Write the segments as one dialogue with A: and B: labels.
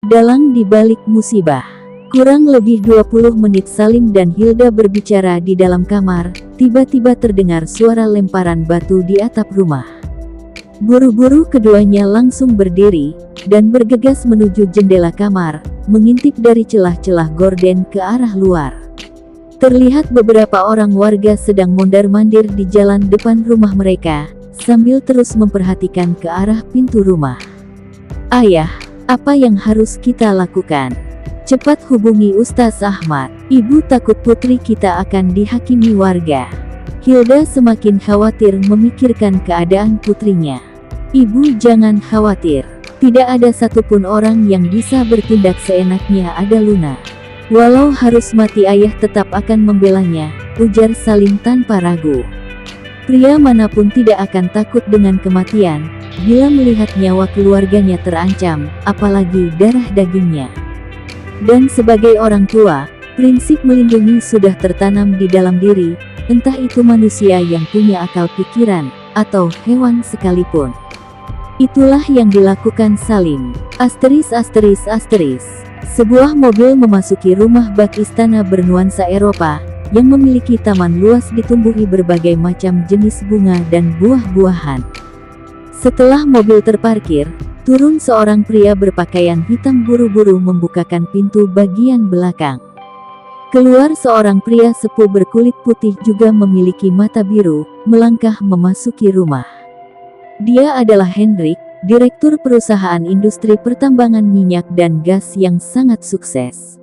A: Dalang di balik musibah. Kurang lebih 20 menit Salim dan Hilda berbicara di dalam kamar, tiba-tiba terdengar suara lemparan batu di atap rumah. Buru-buru keduanya langsung berdiri, dan bergegas menuju jendela kamar, mengintip dari celah-celah gorden ke arah luar. Terlihat beberapa orang warga sedang mondar-mandir di jalan depan rumah mereka, sambil terus memperhatikan ke arah pintu rumah. "Ayah, apa yang harus kita lakukan? Cepat hubungi Ustaz Ahmad. Ibu takut putri kita akan dihakimi warga." Hilda semakin khawatir memikirkan keadaan putrinya. "Ibu jangan khawatir. Tidak ada satupun orang yang bisa bertindak seenaknya, ada Luna. Walau harus mati ayah tetap akan membelanya," ujar Salim tanpa ragu. Pria manapun tidak akan takut dengan kematian, bila melihat nyawa keluarganya terancam, apalagi darah dagingnya. Dan sebagai orang tua, prinsip melindungi sudah tertanam di dalam diri, entah itu manusia yang punya akal pikiran, atau hewan sekalipun. Itulah yang dilakukan Salim. Sebuah mobil memasuki rumah bak istana bernuansa Eropa, yang memiliki taman luas ditumbuhi berbagai macam jenis bunga dan buah-buahan. Setelah mobil terparkir, turun seorang pria berpakaian hitam buru-buru membukakan pintu bagian belakang. Keluar seorang pria sepuh berkulit putih juga memiliki mata biru, melangkah memasuki rumah. Dia adalah Hendrik, direktur perusahaan industri pertambangan minyak dan gas yang sangat sukses.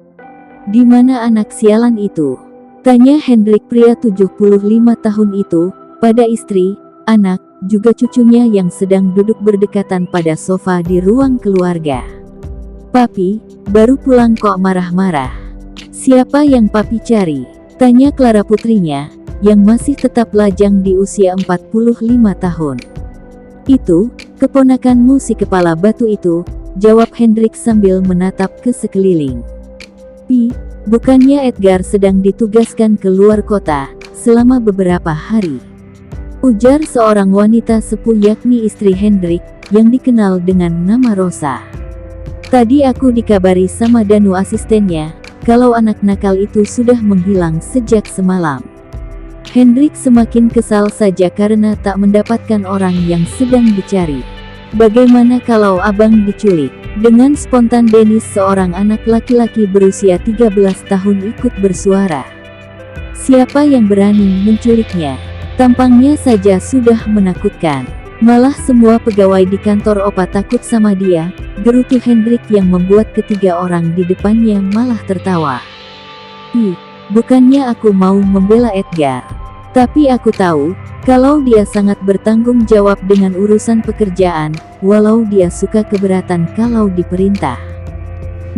A: "Di mana anak sialan itu?" tanya Hendrik pria 75 tahun itu, pada istri, anak, juga cucunya yang sedang duduk berdekatan pada sofa di ruang keluarga. "Papi, baru pulang kok marah-marah." "Siapa yang papi cari?" tanya Clara putrinya, yang masih tetap lajang di usia 45 tahun. "Itu, keponakanmu si kepala batu itu," jawab Hendrik sambil menatap ke sekeliling. "Pi, bukannya Edgar sedang ditugaskan ke luar kota, selama beberapa hari?" ujar seorang wanita sepuh yakni istri Hendrik, yang dikenal dengan nama Rosa. "Tadi aku dikabari sama Danu asistennya, kalau anak nakal itu sudah menghilang sejak semalam." Hendrik semakin kesal saja karena tak mendapatkan orang yang sedang dicari. "Bagaimana kalau abang diculik?" Dengan spontan Dennis, seorang anak laki-laki berusia 13 tahun ikut bersuara. "Siapa yang berani menculiknya? Tampangnya saja sudah menakutkan. Malah semua pegawai di kantor Opa takut sama dia," gerutu Hendrik yang membuat ketiga orang di depannya malah tertawa. "Ih, bukannya aku mau membela Edgar. Tapi aku tahu, kalau dia sangat bertanggung jawab dengan urusan pekerjaan, walau dia suka keberatan kalau diperintah.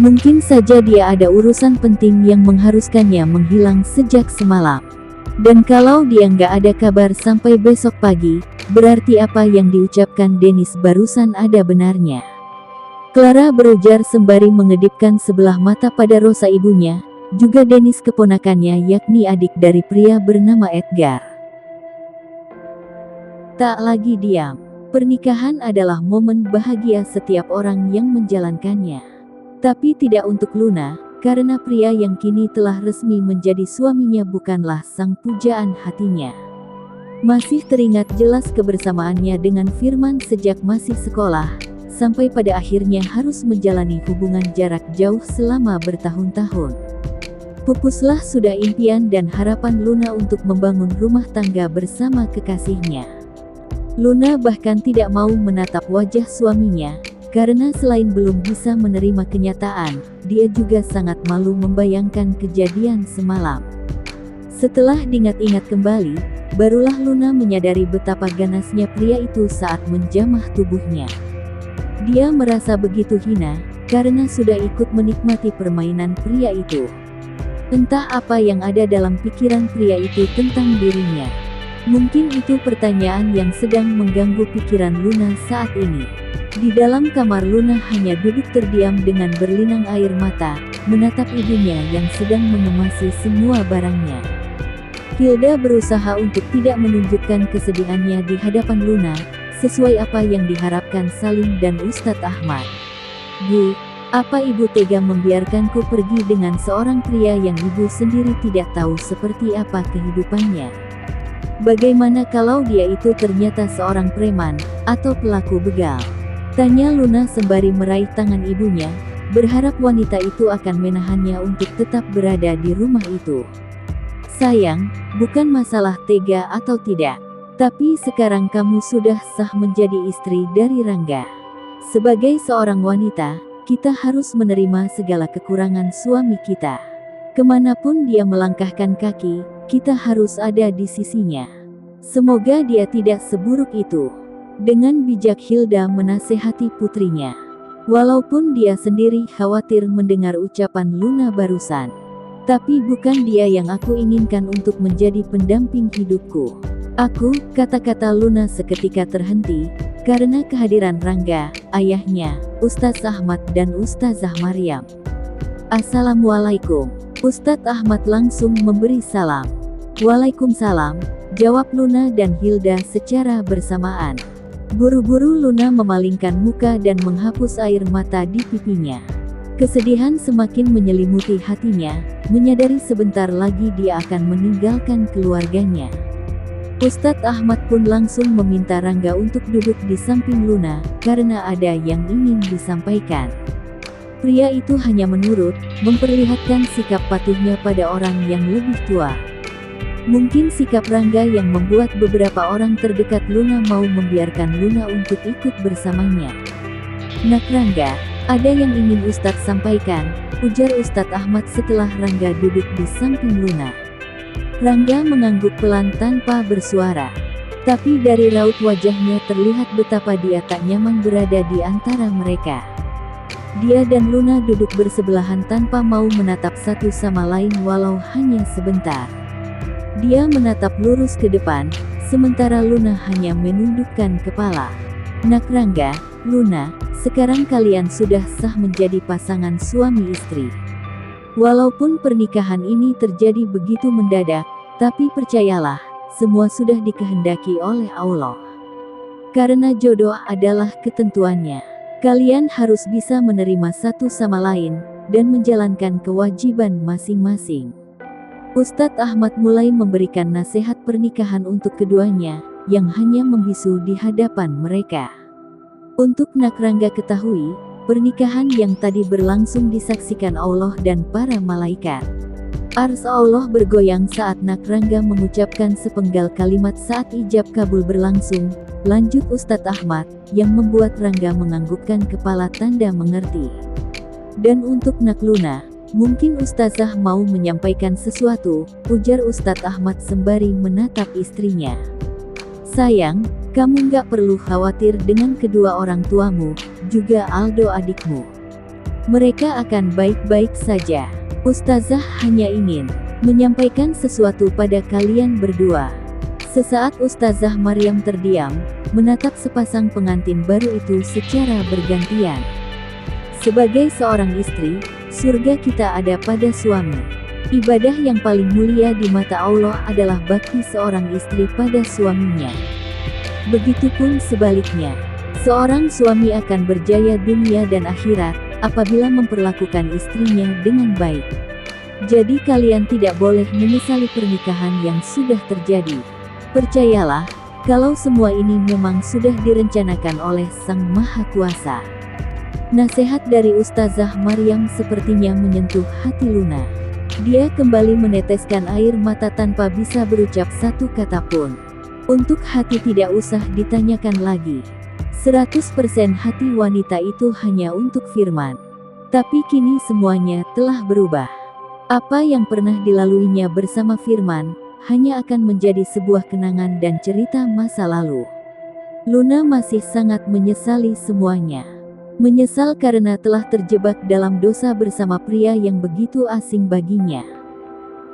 A: Mungkin saja dia ada urusan penting yang mengharuskannya menghilang sejak semalam. Dan kalau dia nggak ada kabar sampai besok pagi, berarti apa yang diucapkan Dennis barusan ada benarnya." Clara berujar sembari mengedipkan sebelah mata pada Rosa ibunya, juga Dennis keponakannya yakni adik dari pria bernama Edgar. Tak lagi diam. Pernikahan adalah momen bahagia setiap orang yang menjalankannya. Tapi tidak untuk Luna, karena pria yang kini telah resmi menjadi suaminya bukanlah sang pujaan hatinya. Masih teringat jelas kebersamaannya dengan Firman sejak masih sekolah, sampai pada akhirnya harus menjalani hubungan jarak jauh selama bertahun-tahun. Pupuslah sudah impian dan harapan Luna untuk membangun rumah tangga bersama kekasihnya. Luna bahkan tidak mau menatap wajah suaminya, karena selain belum bisa menerima kenyataan, dia juga sangat malu membayangkan kejadian semalam. Setelah diingat-ingat kembali, barulah Luna menyadari betapa ganasnya pria itu saat menjamah tubuhnya. Dia merasa begitu hina, karena sudah ikut menikmati permainan pria itu. Entah apa yang ada dalam pikiran pria itu tentang dirinya. Mungkin itu pertanyaan yang sedang mengganggu pikiran Luna saat ini. Di dalam kamar Luna hanya duduk terdiam dengan berlinang air mata, menatap ibunya yang sedang mengemasi semua barangnya. Hilda berusaha untuk tidak menunjukkan kesedihannya di hadapan Luna, sesuai apa yang diharapkan Salim dan Ustadz Ahmad. "Bu, Apa ibu tega membiarkanku pergi dengan seorang pria yang ibu sendiri tidak tahu seperti apa kehidupannya? Bagaimana kalau dia itu ternyata seorang preman, atau pelaku begal? Tanya Luna sembari meraih tangan ibunya, berharap wanita itu akan menahannya untuk tetap berada di rumah itu. Sayang, bukan masalah tega atau tidak. Tapi sekarang kamu sudah sah menjadi istri dari Rangga. Sebagai seorang wanita, kita harus menerima segala kekurangan suami kita. Kemanapun dia melangkahkan kaki, kita harus ada di sisinya. Semoga dia tidak seburuk itu. Dengan bijak Hilda menasehati putrinya. Walaupun dia sendiri khawatir mendengar ucapan Luna barusan. Tapi bukan dia yang aku inginkan untuk menjadi pendamping hidupku. Kata-kata Luna seketika terhenti, karena kehadiran Rangga, ayahnya, Ustadz Ahmad dan Ustazah Maryam. Assalamualaikum. Ustadz Ahmad langsung memberi salam. Waalaikumsalam, jawab Luna dan Hilda secara bersamaan. Buru-buru Luna memalingkan muka dan menghapus air mata di pipinya. Kesedihan semakin menyelimuti hatinya, menyadari sebentar lagi dia akan meninggalkan keluarganya. Ustadz Ahmad pun langsung meminta Rangga untuk duduk di samping Luna, karena ada yang ingin disampaikan. Pria itu hanya menurut, memperlihatkan sikap patuhnya pada orang yang lebih tua. Mungkin sikap Rangga yang membuat beberapa orang terdekat Luna mau membiarkan Luna untuk ikut bersamanya. Nak Rangga, ada yang ingin Ustadz sampaikan, ujar Ustadz Ahmad setelah Rangga duduk di samping Luna. Rangga mengangguk pelan tanpa bersuara. Tapi dari raut wajahnya terlihat betapa dia tak nyaman berada di antara mereka. Dia dan Luna duduk bersebelahan tanpa mau menatap satu sama lain walau hanya sebentar. Dia menatap lurus ke depan, sementara Luna hanya menundukkan kepala. Nak Rangga, Luna, sekarang kalian sudah sah menjadi pasangan suami istri. Walaupun pernikahan ini terjadi begitu mendadak, tapi percayalah, semua sudah dikehendaki oleh Allah. Karena jodoh adalah ketentuannya. Kalian harus bisa menerima satu sama lain, dan menjalankan kewajiban masing-masing. Ustadz Ahmad mulai memberikan nasihat pernikahan untuk keduanya, yang hanya membisu di hadapan mereka. Untuk Nak Rangga ketahui, pernikahan yang tadi berlangsung disaksikan Allah dan para malaikat. Ars Allah bergoyang saat Nak Rangga mengucapkan sepenggal kalimat saat ijab kabul berlangsung, lanjut Ustadz Ahmad, yang membuat Rangga menganggukkan kepala tanda mengerti. Dan untuk Nak Luna, mungkin Ustazah mau menyampaikan sesuatu, ujar Ustadz Ahmad sembari menatap istrinya. Sayang, kamu nggak perlu khawatir dengan kedua orang tuamu, juga Aldo adikmu. Mereka akan baik-baik saja. Ustazah hanya ingin menyampaikan sesuatu pada kalian berdua. Sesaat Ustazah Maryam terdiam, menatap sepasang pengantin baru itu secara bergantian. Sebagai seorang istri, surga kita ada pada suami. Ibadah yang paling mulia di mata Allah adalah bakti seorang istri pada suaminya. Begitupun sebaliknya, seorang suami akan berjaya dunia dan akhirat, apabila memperlakukan istrinya dengan baik. Jadi kalian tidak boleh menyesali pernikahan yang sudah terjadi. Percayalah, kalau semua ini memang sudah direncanakan oleh Sang Maha Kuasa. Nasihat dari Ustazah Maryam sepertinya menyentuh hati Luna. Dia kembali meneteskan air mata tanpa bisa berucap satu kata pun. Untuk hati tidak usah ditanyakan lagi. 100% hati wanita itu hanya untuk Firman. Tapi kini semuanya telah berubah. Apa yang pernah dilaluinya bersama Firman, hanya akan menjadi sebuah kenangan dan cerita masa lalu. Luna masih sangat menyesali semuanya. Menyesal karena telah terjebak dalam dosa bersama pria yang begitu asing baginya.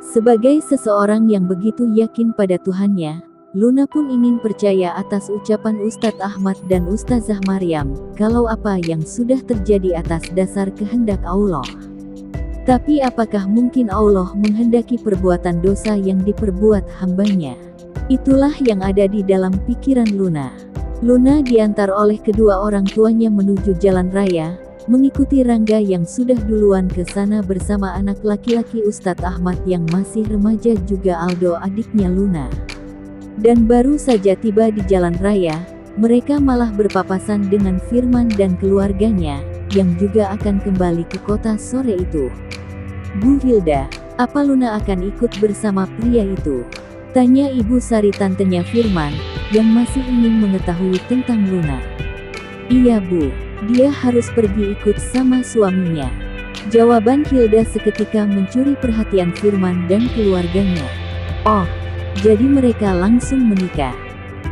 A: Sebagai seseorang yang begitu yakin pada Tuhannya, Luna pun ingin percaya atas ucapan Ustadz Ahmad dan Ustazah Maryam, kalau apa yang sudah terjadi atas dasar kehendak Allah. Tapi apakah mungkin Allah menghendaki perbuatan dosa yang diperbuat hambanya? Itulah yang ada di dalam pikiran Luna. Luna diantar oleh kedua orang tuanya menuju jalan raya, mengikuti Rangga yang sudah duluan ke sana bersama anak laki-laki Ustadz Ahmad yang masih remaja juga Aldo adiknya Luna. Dan baru saja tiba di jalan raya, mereka malah berpapasan dengan Firman dan keluarganya, yang juga akan kembali ke kota sore itu. "Bu Hilda, apa Luna akan ikut bersama pria itu?" tanya Ibu Sari tantenya Firman, yang masih ingin mengetahui tentang Luna. "Iya Bu, dia harus pergi ikut sama suaminya," jawaban Hilda seketika mencuri perhatian Firman dan keluarganya. "Oh, jadi mereka langsung menikah.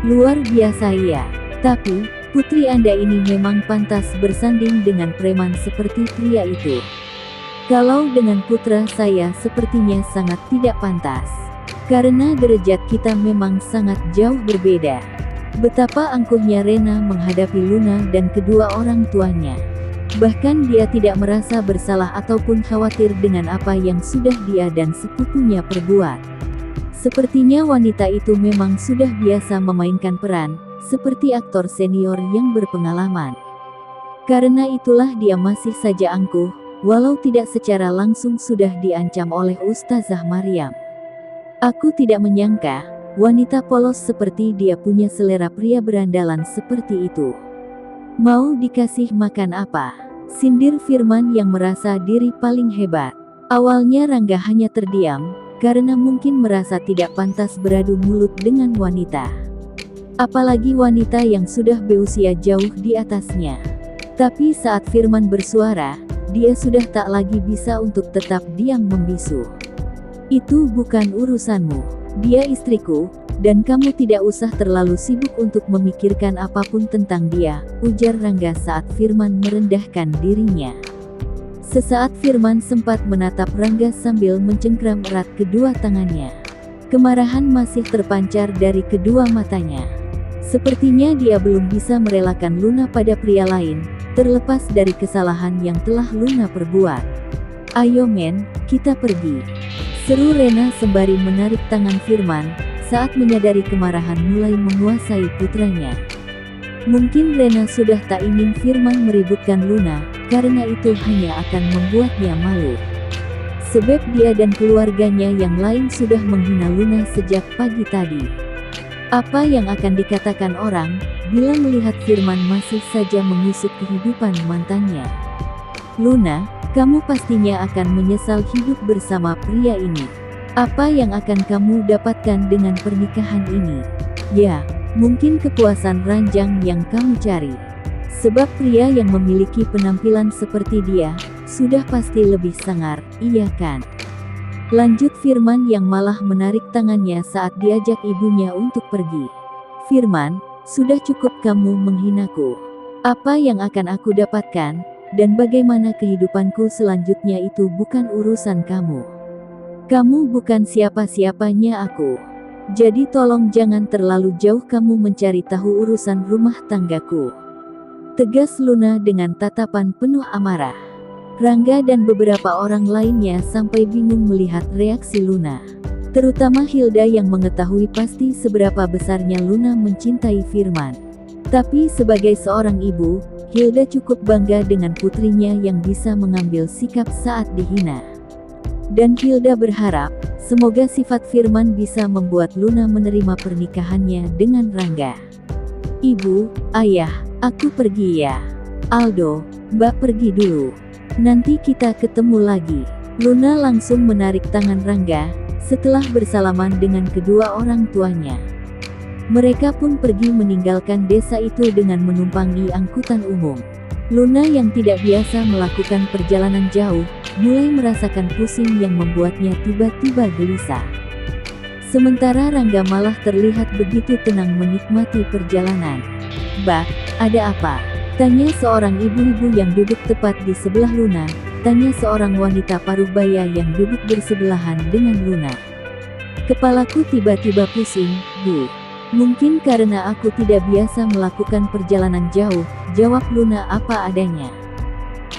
A: Luar biasa ya. Tapi, putri Anda ini memang pantas bersanding dengan preman seperti pria itu. Kalau dengan putra saya sepertinya sangat tidak pantas. Karena derajat kita memang sangat jauh berbeda." Betapa angkuhnya Rena menghadapi Luna dan kedua orang tuanya. Bahkan dia tidak merasa bersalah ataupun khawatir dengan apa yang sudah dia dan sepupunya perbuat. Sepertinya wanita itu memang sudah biasa memainkan peran, seperti aktor senior yang berpengalaman. Karena itulah dia masih saja angkuh, walau tidak secara langsung sudah diancam oleh Ustazah Maryam. "Aku tidak menyangka, wanita polos seperti dia punya selera pria berandalan seperti itu. Mau dikasih makan apa?" sindir Firman yang merasa diri paling hebat. Awalnya Rangga hanya terdiam, karena mungkin merasa tidak pantas beradu mulut dengan wanita. Apalagi wanita yang sudah berusia jauh di atasnya. Tapi saat Firman bersuara, dia sudah tak lagi bisa untuk tetap diam membisu. "Itu bukan urusanmu. Dia istriku, dan kamu tidak usah terlalu sibuk untuk memikirkan apapun tentang dia," ujar Rangga saat Firman merendahkan dirinya. Sesaat Firman sempat menatap Rangga sambil mencengkram erat kedua tangannya. Kemarahan masih terpancar dari kedua matanya. Sepertinya dia belum bisa merelakan Luna pada pria lain, terlepas dari kesalahan yang telah Luna perbuat. "Ayo men, kita pergi," seru Rena sembari menarik tangan Firman, saat menyadari kemarahan mulai menguasai putranya. Mungkin Rena sudah tak ingin Firman meributkan Luna, karena itu hanya akan membuatnya malu. Sebab dia dan keluarganya yang lain sudah menghina Luna sejak pagi tadi. Apa yang akan dikatakan orang, bila melihat Firman masih saja mengusik kehidupan mantannya? "Luna, kamu pastinya akan menyesal hidup bersama pria ini. Apa yang akan kamu dapatkan dengan pernikahan ini? Ya, mungkin kepuasan ranjang yang kamu cari. Sebab pria yang memiliki penampilan seperti dia, sudah pasti lebih sangar, iya kan?" lanjut Firman yang malah menarik tangannya saat diajak ibunya untuk pergi. "Firman, sudah cukup kamu menghinaku. Apa yang akan aku dapatkan, dan bagaimana kehidupanku selanjutnya itu bukan urusan kamu. Kamu bukan siapa-siapanya aku. Jadi tolong jangan terlalu jauh kamu mencari tahu urusan rumah tanggaku," tegas Luna dengan tatapan penuh amarah. Rangga dan beberapa orang lainnya sampai bingung melihat reaksi Luna. Terutama Hilda yang mengetahui pasti seberapa besarnya Luna mencintai Firman. Tapi sebagai seorang ibu, Hilda cukup bangga dengan putrinya yang bisa mengambil sikap saat dihina. Dan Hilda berharap, semoga sifat Firman bisa membuat Luna menerima pernikahannya dengan Rangga. "Ibu, ayah, aku pergi ya. Aldo, Mbak pergi dulu. Nanti kita ketemu lagi." Luna langsung menarik tangan Rangga, setelah bersalaman dengan kedua orang tuanya. Mereka pun pergi meninggalkan desa itu dengan menumpangi angkutan umum. Luna yang tidak biasa melakukan perjalanan jauh, mulai merasakan pusing yang membuatnya tiba-tiba gelisah. Sementara Rangga malah terlihat begitu tenang menikmati perjalanan. "Mbak, ada apa?" tanya seorang ibu-ibu yang duduk tepat di sebelah Luna, tanya seorang wanita paruh baya yang duduk bersebelahan dengan Luna. "Kepalaku tiba-tiba pusing, Bu. Mungkin karena aku tidak biasa melakukan perjalanan jauh," jawab Luna apa adanya.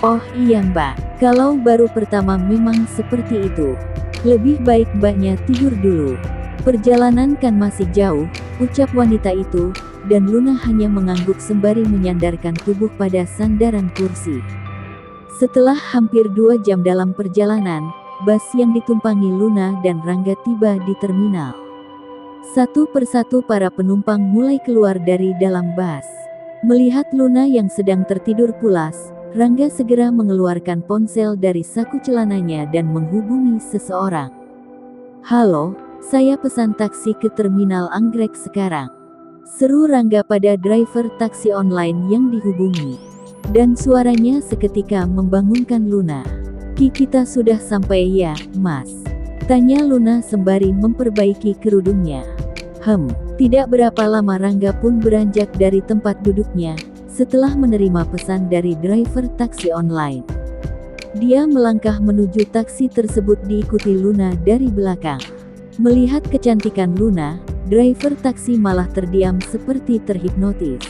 A: "Oh iya Mbak, kalau baru pertama memang seperti itu. Lebih baik Mbaknya tidur dulu. Perjalanan kan masih jauh," ucap wanita itu, dan Luna hanya mengangguk sembari menyandarkan tubuh pada sandaran kursi. Setelah hampir 2 jam dalam perjalanan, bus yang ditumpangi Luna dan Rangga tiba di terminal. Satu persatu para penumpang mulai keluar dari dalam bus. Melihat Luna yang sedang tertidur pulas, Rangga segera mengeluarkan ponsel dari saku celananya dan menghubungi seseorang. "Halo, saya pesan taksi ke Terminal Anggrek sekarang," seru Rangga pada driver taksi online yang dihubungi. Dan suaranya seketika membangunkan Luna. "Kita sudah sampai ya, Mas?" tanya Luna sembari memperbaiki kerudungnya. Tidak berapa lama Rangga pun beranjak dari tempat duduknya, setelah menerima pesan dari driver taksi online. Dia melangkah menuju taksi tersebut diikuti Luna dari belakang. Melihat kecantikan Luna, driver taksi malah terdiam seperti terhipnotis.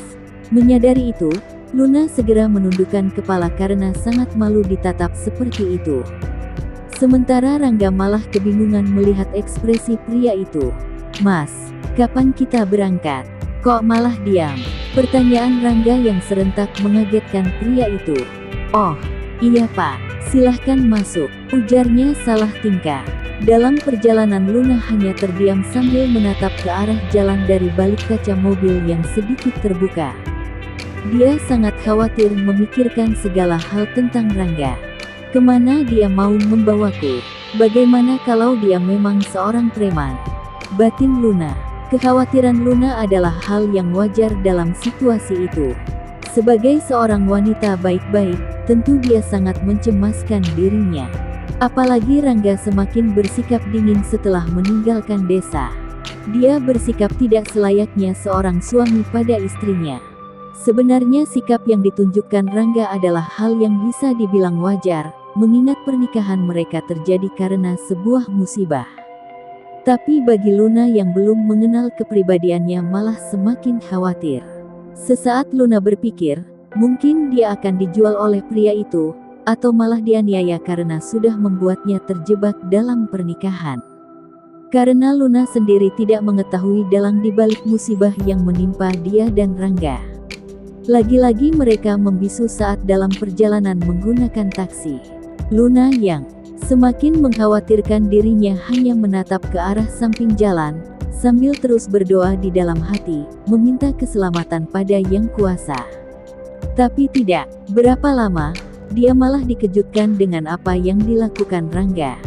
A: Menyadari itu, Luna segera menundukkan kepala karena sangat malu ditatap seperti itu. Sementara Rangga malah kebingungan melihat ekspresi pria itu. "Mas, kapan kita berangkat? Kok malah diam?" Pertanyaan Rangga yang serentak mengagetkan pria itu. "Oh, iya Pak, silahkan masuk," ujarnya salah tingkah. Dalam perjalanan Luna hanya terdiam sambil menatap ke arah jalan dari balik kaca mobil yang sedikit terbuka. Dia sangat khawatir memikirkan segala hal tentang Rangga. Kemana dia mau membawaku? Bagaimana kalau dia memang seorang preman? Batin Luna. Kekhawatiran Luna adalah hal yang wajar dalam situasi itu. Sebagai seorang wanita baik-baik, tentu dia sangat mencemaskan dirinya. Apalagi Rangga semakin bersikap dingin setelah meninggalkan desa. Dia bersikap tidak selayaknya seorang suami pada istrinya. Sebenarnya sikap yang ditunjukkan Rangga adalah hal yang bisa dibilang wajar, mengingat pernikahan mereka terjadi karena sebuah musibah. Tapi bagi Luna yang belum mengenal kepribadiannya malah semakin khawatir. Sesaat Luna berpikir, mungkin dia akan dijual oleh pria itu, atau malah dianiaya karena sudah membuatnya terjebak dalam pernikahan. Karena Luna sendiri tidak mengetahui dalang dibalik musibah yang menimpa dia dan Rangga. Lagi-lagi mereka membisu saat dalam perjalanan menggunakan taksi. Luna yang semakin mengkhawatirkan dirinya hanya menatap ke arah samping jalan, sambil terus berdoa di dalam hati, meminta keselamatan pada Yang Kuasa. Tapi tidak berapa lama, dia malah dikejutkan dengan apa yang dilakukan Rangga.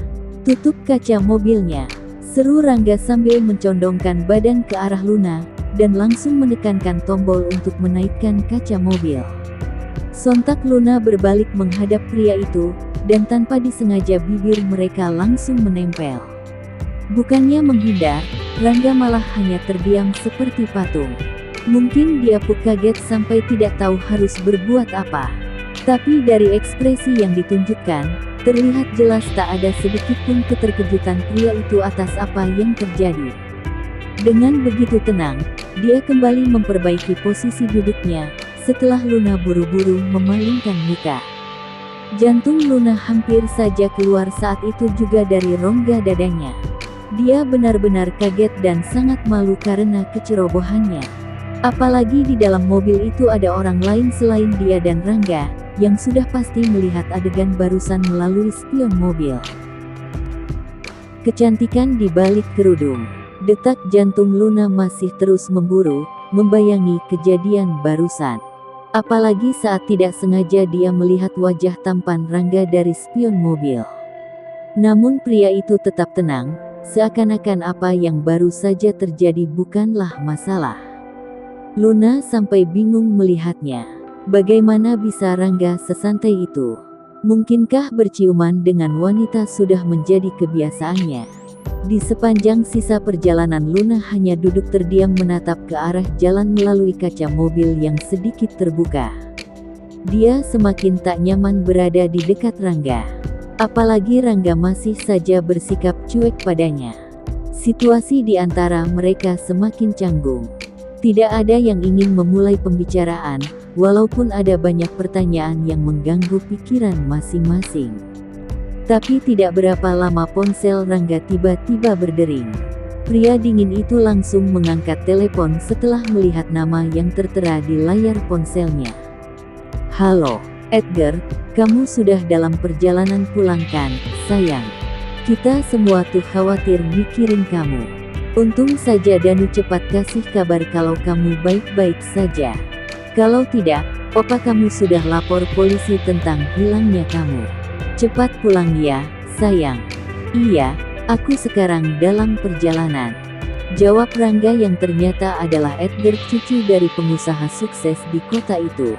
A: "Tutup kaca mobilnya," seru Rangga sambil mencondongkan badan ke arah Luna, dan langsung menekankan tombol untuk menaikkan kaca mobil. Sontak Luna berbalik menghadap pria itu, dan tanpa disengaja bibir mereka langsung menempel. Bukannya menghindar, Rangga malah hanya terdiam seperti patung. Mungkin dia pun kaget sampai tidak tahu harus berbuat apa. Tapi dari ekspresi yang ditunjukkan, terlihat jelas tak ada sedikitpun keterkejutan pria itu atas apa yang terjadi. Dengan begitu tenang, dia kembali memperbaiki posisi duduknya, setelah Luna buru-buru memalingkan muka. Jantung Luna hampir saja keluar saat itu juga dari rongga dadanya. Dia benar-benar kaget dan sangat malu karena kecerobohannya. Apalagi di dalam mobil itu ada orang lain selain dia dan Rangga, yang sudah pasti melihat adegan barusan melalui spion mobil. Kecantikan di balik kerudung. Detak jantung Luna masih terus memburu, membayangi kejadian barusan. Apalagi saat tidak sengaja dia melihat wajah tampan Rangga dari spion mobil. Namun pria itu tetap tenang, seakan-akan apa yang baru saja terjadi bukanlah masalah. Luna sampai bingung melihatnya. Bagaimana bisa Rangga sesantai itu? Mungkinkah berciuman dengan wanita sudah menjadi kebiasaannya? Di sepanjang sisa perjalanan Luna hanya duduk terdiam menatap ke arah jalan melalui kaca mobil yang sedikit terbuka. Dia semakin tak nyaman berada di dekat Rangga. Apalagi Rangga masih saja bersikap cuek padanya. Situasi di antara mereka semakin canggung. Tidak ada yang ingin memulai pembicaraan, walaupun ada banyak pertanyaan yang mengganggu pikiran masing-masing. Tapi tidak berapa lama ponsel Rangga tiba-tiba berdering. Pria dingin itu langsung mengangkat telepon setelah melihat nama yang tertera di layar ponselnya. "Halo, Edgar, kamu sudah dalam perjalanan pulang kan, sayang? Kita semua tuh khawatir mikirin kamu. Untung saja Danu cepat kasih kabar kalau kamu baik-baik saja. Kalau tidak, Opa kamu sudah lapor polisi tentang hilangnya kamu. Cepat pulang ya, sayang. Iya, aku sekarang dalam perjalanan. Jawab Rangga yang ternyata adalah Edgar, cucu dari pengusaha sukses di kota itu.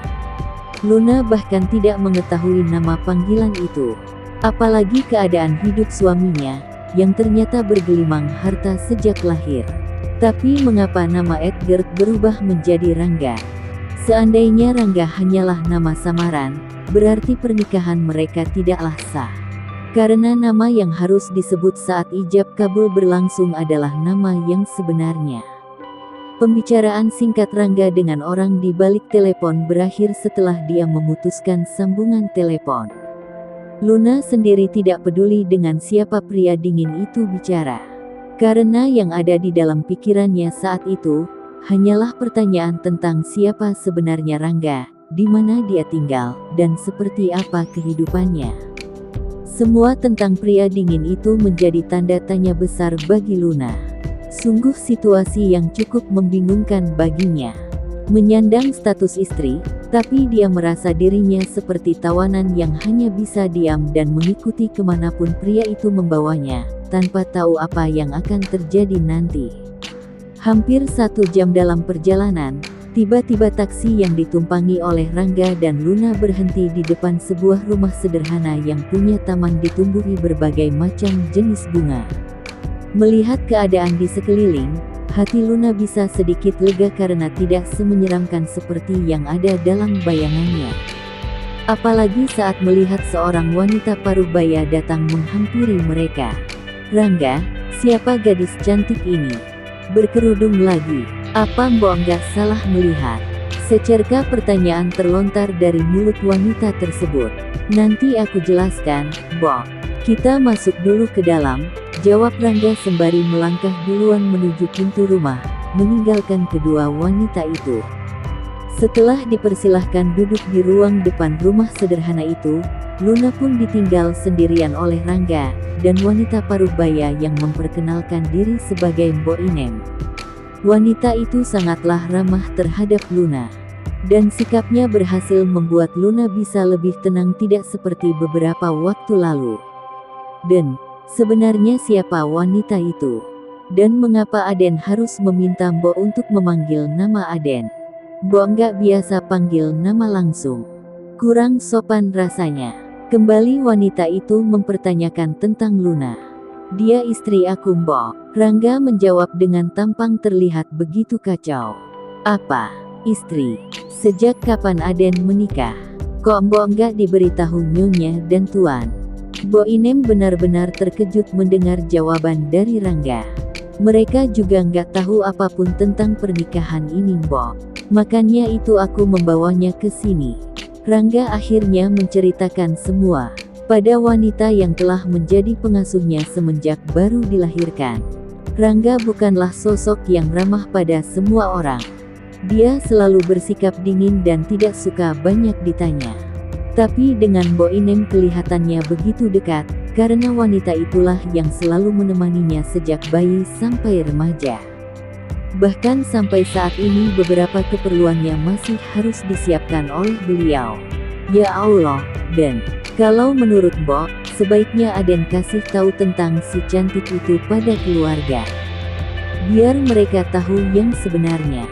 A: Luna bahkan tidak mengetahui nama panggilan itu. Apalagi keadaan hidup suaminya, yang ternyata bergelimang harta sejak lahir. Tapi mengapa nama Edgar berubah menjadi Rangga? Seandainya Rangga hanyalah nama samaran, berarti pernikahan mereka tidaklah sah. Karena nama yang harus disebut saat ijab kabul berlangsung adalah nama yang sebenarnya. Pembicaraan singkat Rangga dengan orang di balik telepon berakhir setelah dia memutuskan sambungan telepon. Luna sendiri tidak peduli dengan siapa pria dingin itu bicara. Karena yang ada di dalam pikirannya saat itu, hanyalah pertanyaan tentang siapa sebenarnya Rangga, di mana dia tinggal, dan seperti apa kehidupannya. Semua tentang pria dingin itu menjadi tanda tanya besar bagi Luna. Sungguh situasi yang cukup membingungkan baginya. Menyandang status istri, tapi dia merasa dirinya seperti tawanan yang hanya bisa diam dan mengikuti kemanapun pria itu membawanya, tanpa tahu apa yang akan terjadi nanti. Hampir 1 jam dalam perjalanan, tiba-tiba taksi yang ditumpangi oleh Rangga dan Luna berhenti di depan sebuah rumah sederhana yang punya taman ditumbuhi berbagai macam jenis bunga. Melihat keadaan di sekeliling, hati Luna bisa sedikit lega karena tidak semenyeramkan seperti yang ada dalam bayangannya. Apalagi saat melihat seorang wanita parubaya datang menghampiri mereka. Rangga, siapa gadis cantik ini? Berkerudung lagi. Apa Mbok nggak salah melihat? Secerca pertanyaan terlontar dari mulut wanita tersebut. Nanti aku jelaskan, Mbok. Kita masuk dulu ke dalam, jawab Rangga sembari melangkah duluan menuju pintu rumah, meninggalkan kedua wanita itu. Setelah dipersilahkan duduk di ruang depan rumah sederhana itu, Luna pun ditinggal sendirian oleh Rangga, dan wanita parubaya yang memperkenalkan diri sebagai Mbok Inem. Wanita itu sangatlah ramah terhadap Luna. Dan sikapnya berhasil membuat Luna bisa lebih tenang tidak seperti beberapa waktu lalu. Dan, sebenarnya siapa wanita itu? Dan mengapa Aden harus meminta Mbok untuk memanggil nama Aden? Mbok nggak biasa panggil nama langsung. Kurang sopan rasanya. Kembali wanita itu mempertanyakan tentang Luna. Dia istri aku Mbok. Rangga menjawab dengan tampang terlihat begitu kacau. Apa? Istri? Sejak kapan Aden menikah? Kok Mbok nggak diberitahu Nyonya dan Tuan? Mbok Inem benar-benar terkejut mendengar jawaban dari Rangga. Mereka juga nggak tahu apapun tentang pernikahan ini Mbok. Makanya itu aku membawanya ke sini. Rangga akhirnya menceritakan semua pada wanita yang telah menjadi pengasuhnya semenjak baru dilahirkan. Rangga bukanlah sosok yang ramah pada semua orang. Dia selalu bersikap dingin dan tidak suka banyak ditanya. Tapi dengan Mbok Inem kelihatannya begitu dekat, karena wanita itulah yang selalu menemaninya sejak bayi sampai remaja. Bahkan sampai saat ini beberapa keperluannya masih harus disiapkan oleh beliau. Ya Allah, dan kalau menurut Mbok, sebaiknya Aden kasih tahu tentang si cantik itu pada keluarga. Biar mereka tahu yang sebenarnya.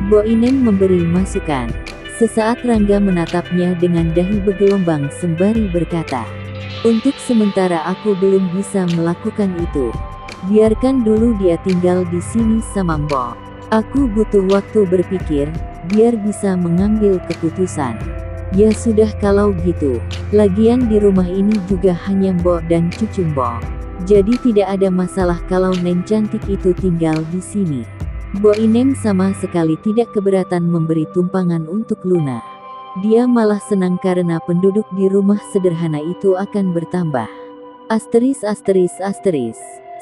A: Mbok Inem memberi masukan. Sesaat Rangga menatapnya dengan dahi bergelombang sembari berkata, untuk sementara aku belum bisa melakukan itu. Biarkan dulu dia tinggal di sini sama Mbok. Aku butuh waktu berpikir, biar bisa mengambil keputusan. Ya sudah kalau gitu. Lagian di rumah ini juga hanya Mbok dan cucu Mbok. Jadi tidak ada masalah kalau Neng cantik itu tinggal di sini. Mbok Inem sama sekali tidak keberatan memberi tumpangan untuk Luna. Dia malah senang karena penduduk di rumah sederhana itu akan bertambah. Asteris.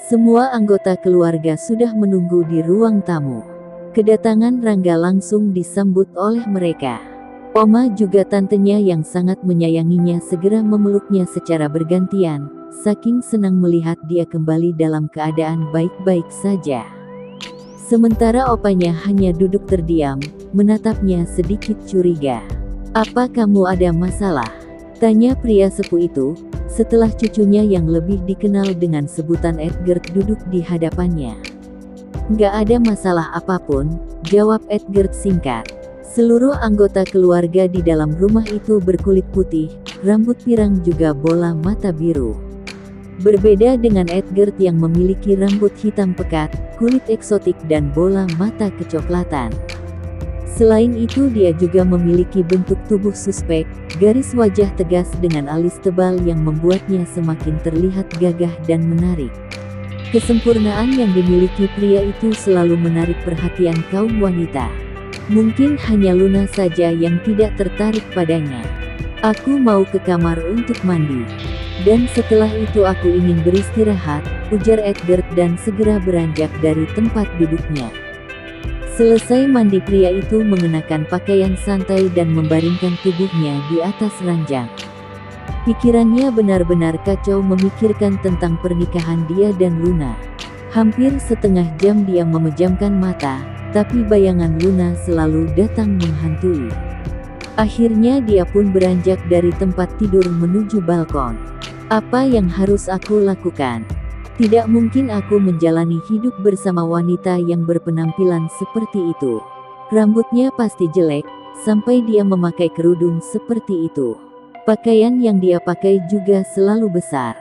A: Semua anggota keluarga sudah menunggu di ruang tamu. Kedatangan Rangga langsung disambut oleh mereka. Oma juga tantenya yang sangat menyayanginya segera memeluknya secara bergantian, saking senang melihat dia kembali dalam keadaan baik-baik saja. Sementara opanya hanya duduk terdiam, menatapnya sedikit curiga. "Apa kamu ada masalah?" tanya pria sepuh itu, setelah cucunya yang lebih dikenal dengan sebutan Edgar duduk di hadapannya. "Nggak ada masalah apapun," jawab Edgar singkat. Seluruh anggota keluarga di dalam rumah itu berkulit putih, rambut pirang juga bola mata biru. Berbeda dengan Edgar yang memiliki rambut hitam pekat, kulit eksotik dan bola mata kecoklatan. Selain itu dia juga memiliki bentuk tubuh suspek, garis wajah tegas dengan alis tebal yang membuatnya semakin terlihat gagah dan menarik. Kesempurnaan yang dimiliki pria itu selalu menarik perhatian kaum wanita. Mungkin hanya Luna saja yang tidak tertarik padanya. "Aku mau ke kamar untuk mandi. Dan setelah itu aku ingin beristirahat," ujar Edgar dan segera beranjak dari tempat duduknya. Selesai mandi pria itu mengenakan pakaian santai dan membaringkan tubuhnya di atas ranjang. Pikirannya benar-benar kacau memikirkan tentang pernikahan dia dan Luna. Hampir setengah jam dia memejamkan mata, tapi bayangan Luna selalu datang menghantui. Akhirnya dia pun beranjak dari tempat tidur menuju balkon. "Apa yang harus aku lakukan? Tidak mungkin aku menjalani hidup bersama wanita yang berpenampilan seperti itu. Rambutnya pasti jelek, sampai dia memakai kerudung seperti itu. Pakaian yang dia pakai juga selalu besar.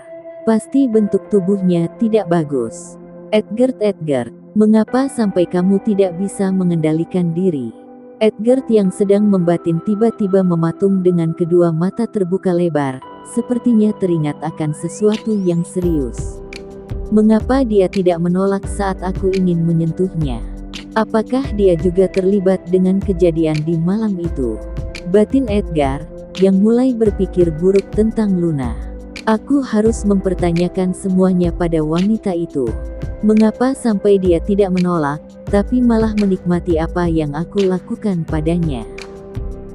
A: Pasti bentuk tubuhnya tidak bagus. Edgar, mengapa sampai kamu tidak bisa mengendalikan diri?" Edgar yang sedang membatin tiba-tiba mematung dengan kedua mata terbuka lebar, sepertinya teringat akan sesuatu yang serius. "Mengapa dia tidak menolak saat aku ingin menyentuhnya? Apakah dia juga terlibat dengan kejadian di malam itu?" Batin Edgar, yang mulai berpikir buruk tentang Luna. "Aku harus mempertanyakan semuanya pada wanita itu. Mengapa sampai dia tidak menolak, tapi malah menikmati apa yang aku lakukan padanya?"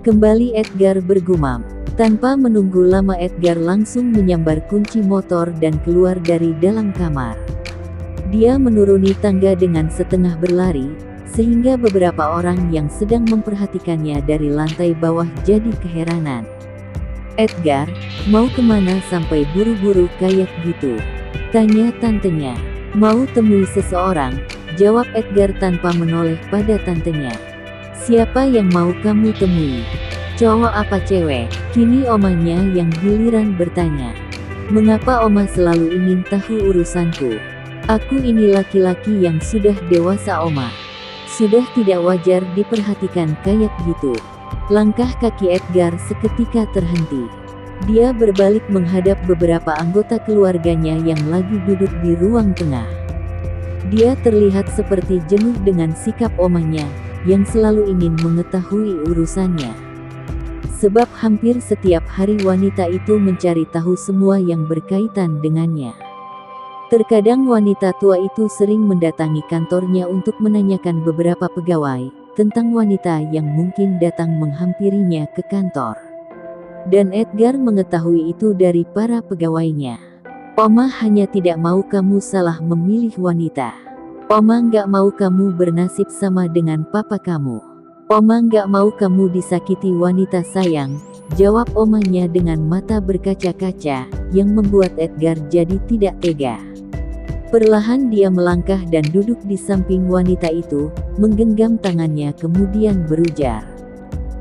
A: Kembali Edgar bergumam. Tanpa menunggu lama Edgar langsung menyambar kunci motor dan keluar dari dalam kamar. Dia menuruni tangga dengan setengah berlari, sehingga beberapa orang yang sedang memperhatikannya dari lantai bawah jadi keheranan. "Edgar, mau kemana sampai buru-buru kayak gitu?" tanya tantenya. "Mau temui seseorang," jawab Edgar tanpa menoleh pada tantenya. "Siapa yang mau kamu temui? Cowok apa cewek?" Kini omanya yang giliran bertanya. "Mengapa oma selalu ingin tahu urusanku? Aku ini laki-laki yang sudah dewasa oma. Sudah tidak wajar diperhatikan kayak gitu." Langkah kaki Edgar seketika terhenti. Dia berbalik menghadap beberapa anggota keluarganya yang lagi duduk di ruang tengah. Dia terlihat seperti jenuh dengan sikap omanya, yang selalu ingin mengetahui urusannya. Sebab hampir setiap hari wanita itu mencari tahu semua yang berkaitan dengannya. Terkadang wanita tua itu sering mendatangi kantornya untuk menanyakan beberapa pegawai tentang wanita yang mungkin datang menghampirinya ke kantor. Dan Edgar mengetahui itu dari para pegawainya. "Oma hanya tidak mau kamu salah memilih wanita. Oma nggak mau kamu bernasib sama dengan papa kamu. Oma nggak mau kamu disakiti wanita sayang," jawab omanya dengan mata berkaca-kaca, yang membuat Edgar jadi tidak tega. Perlahan dia melangkah dan duduk di samping wanita itu, menggenggam tangannya kemudian berujar,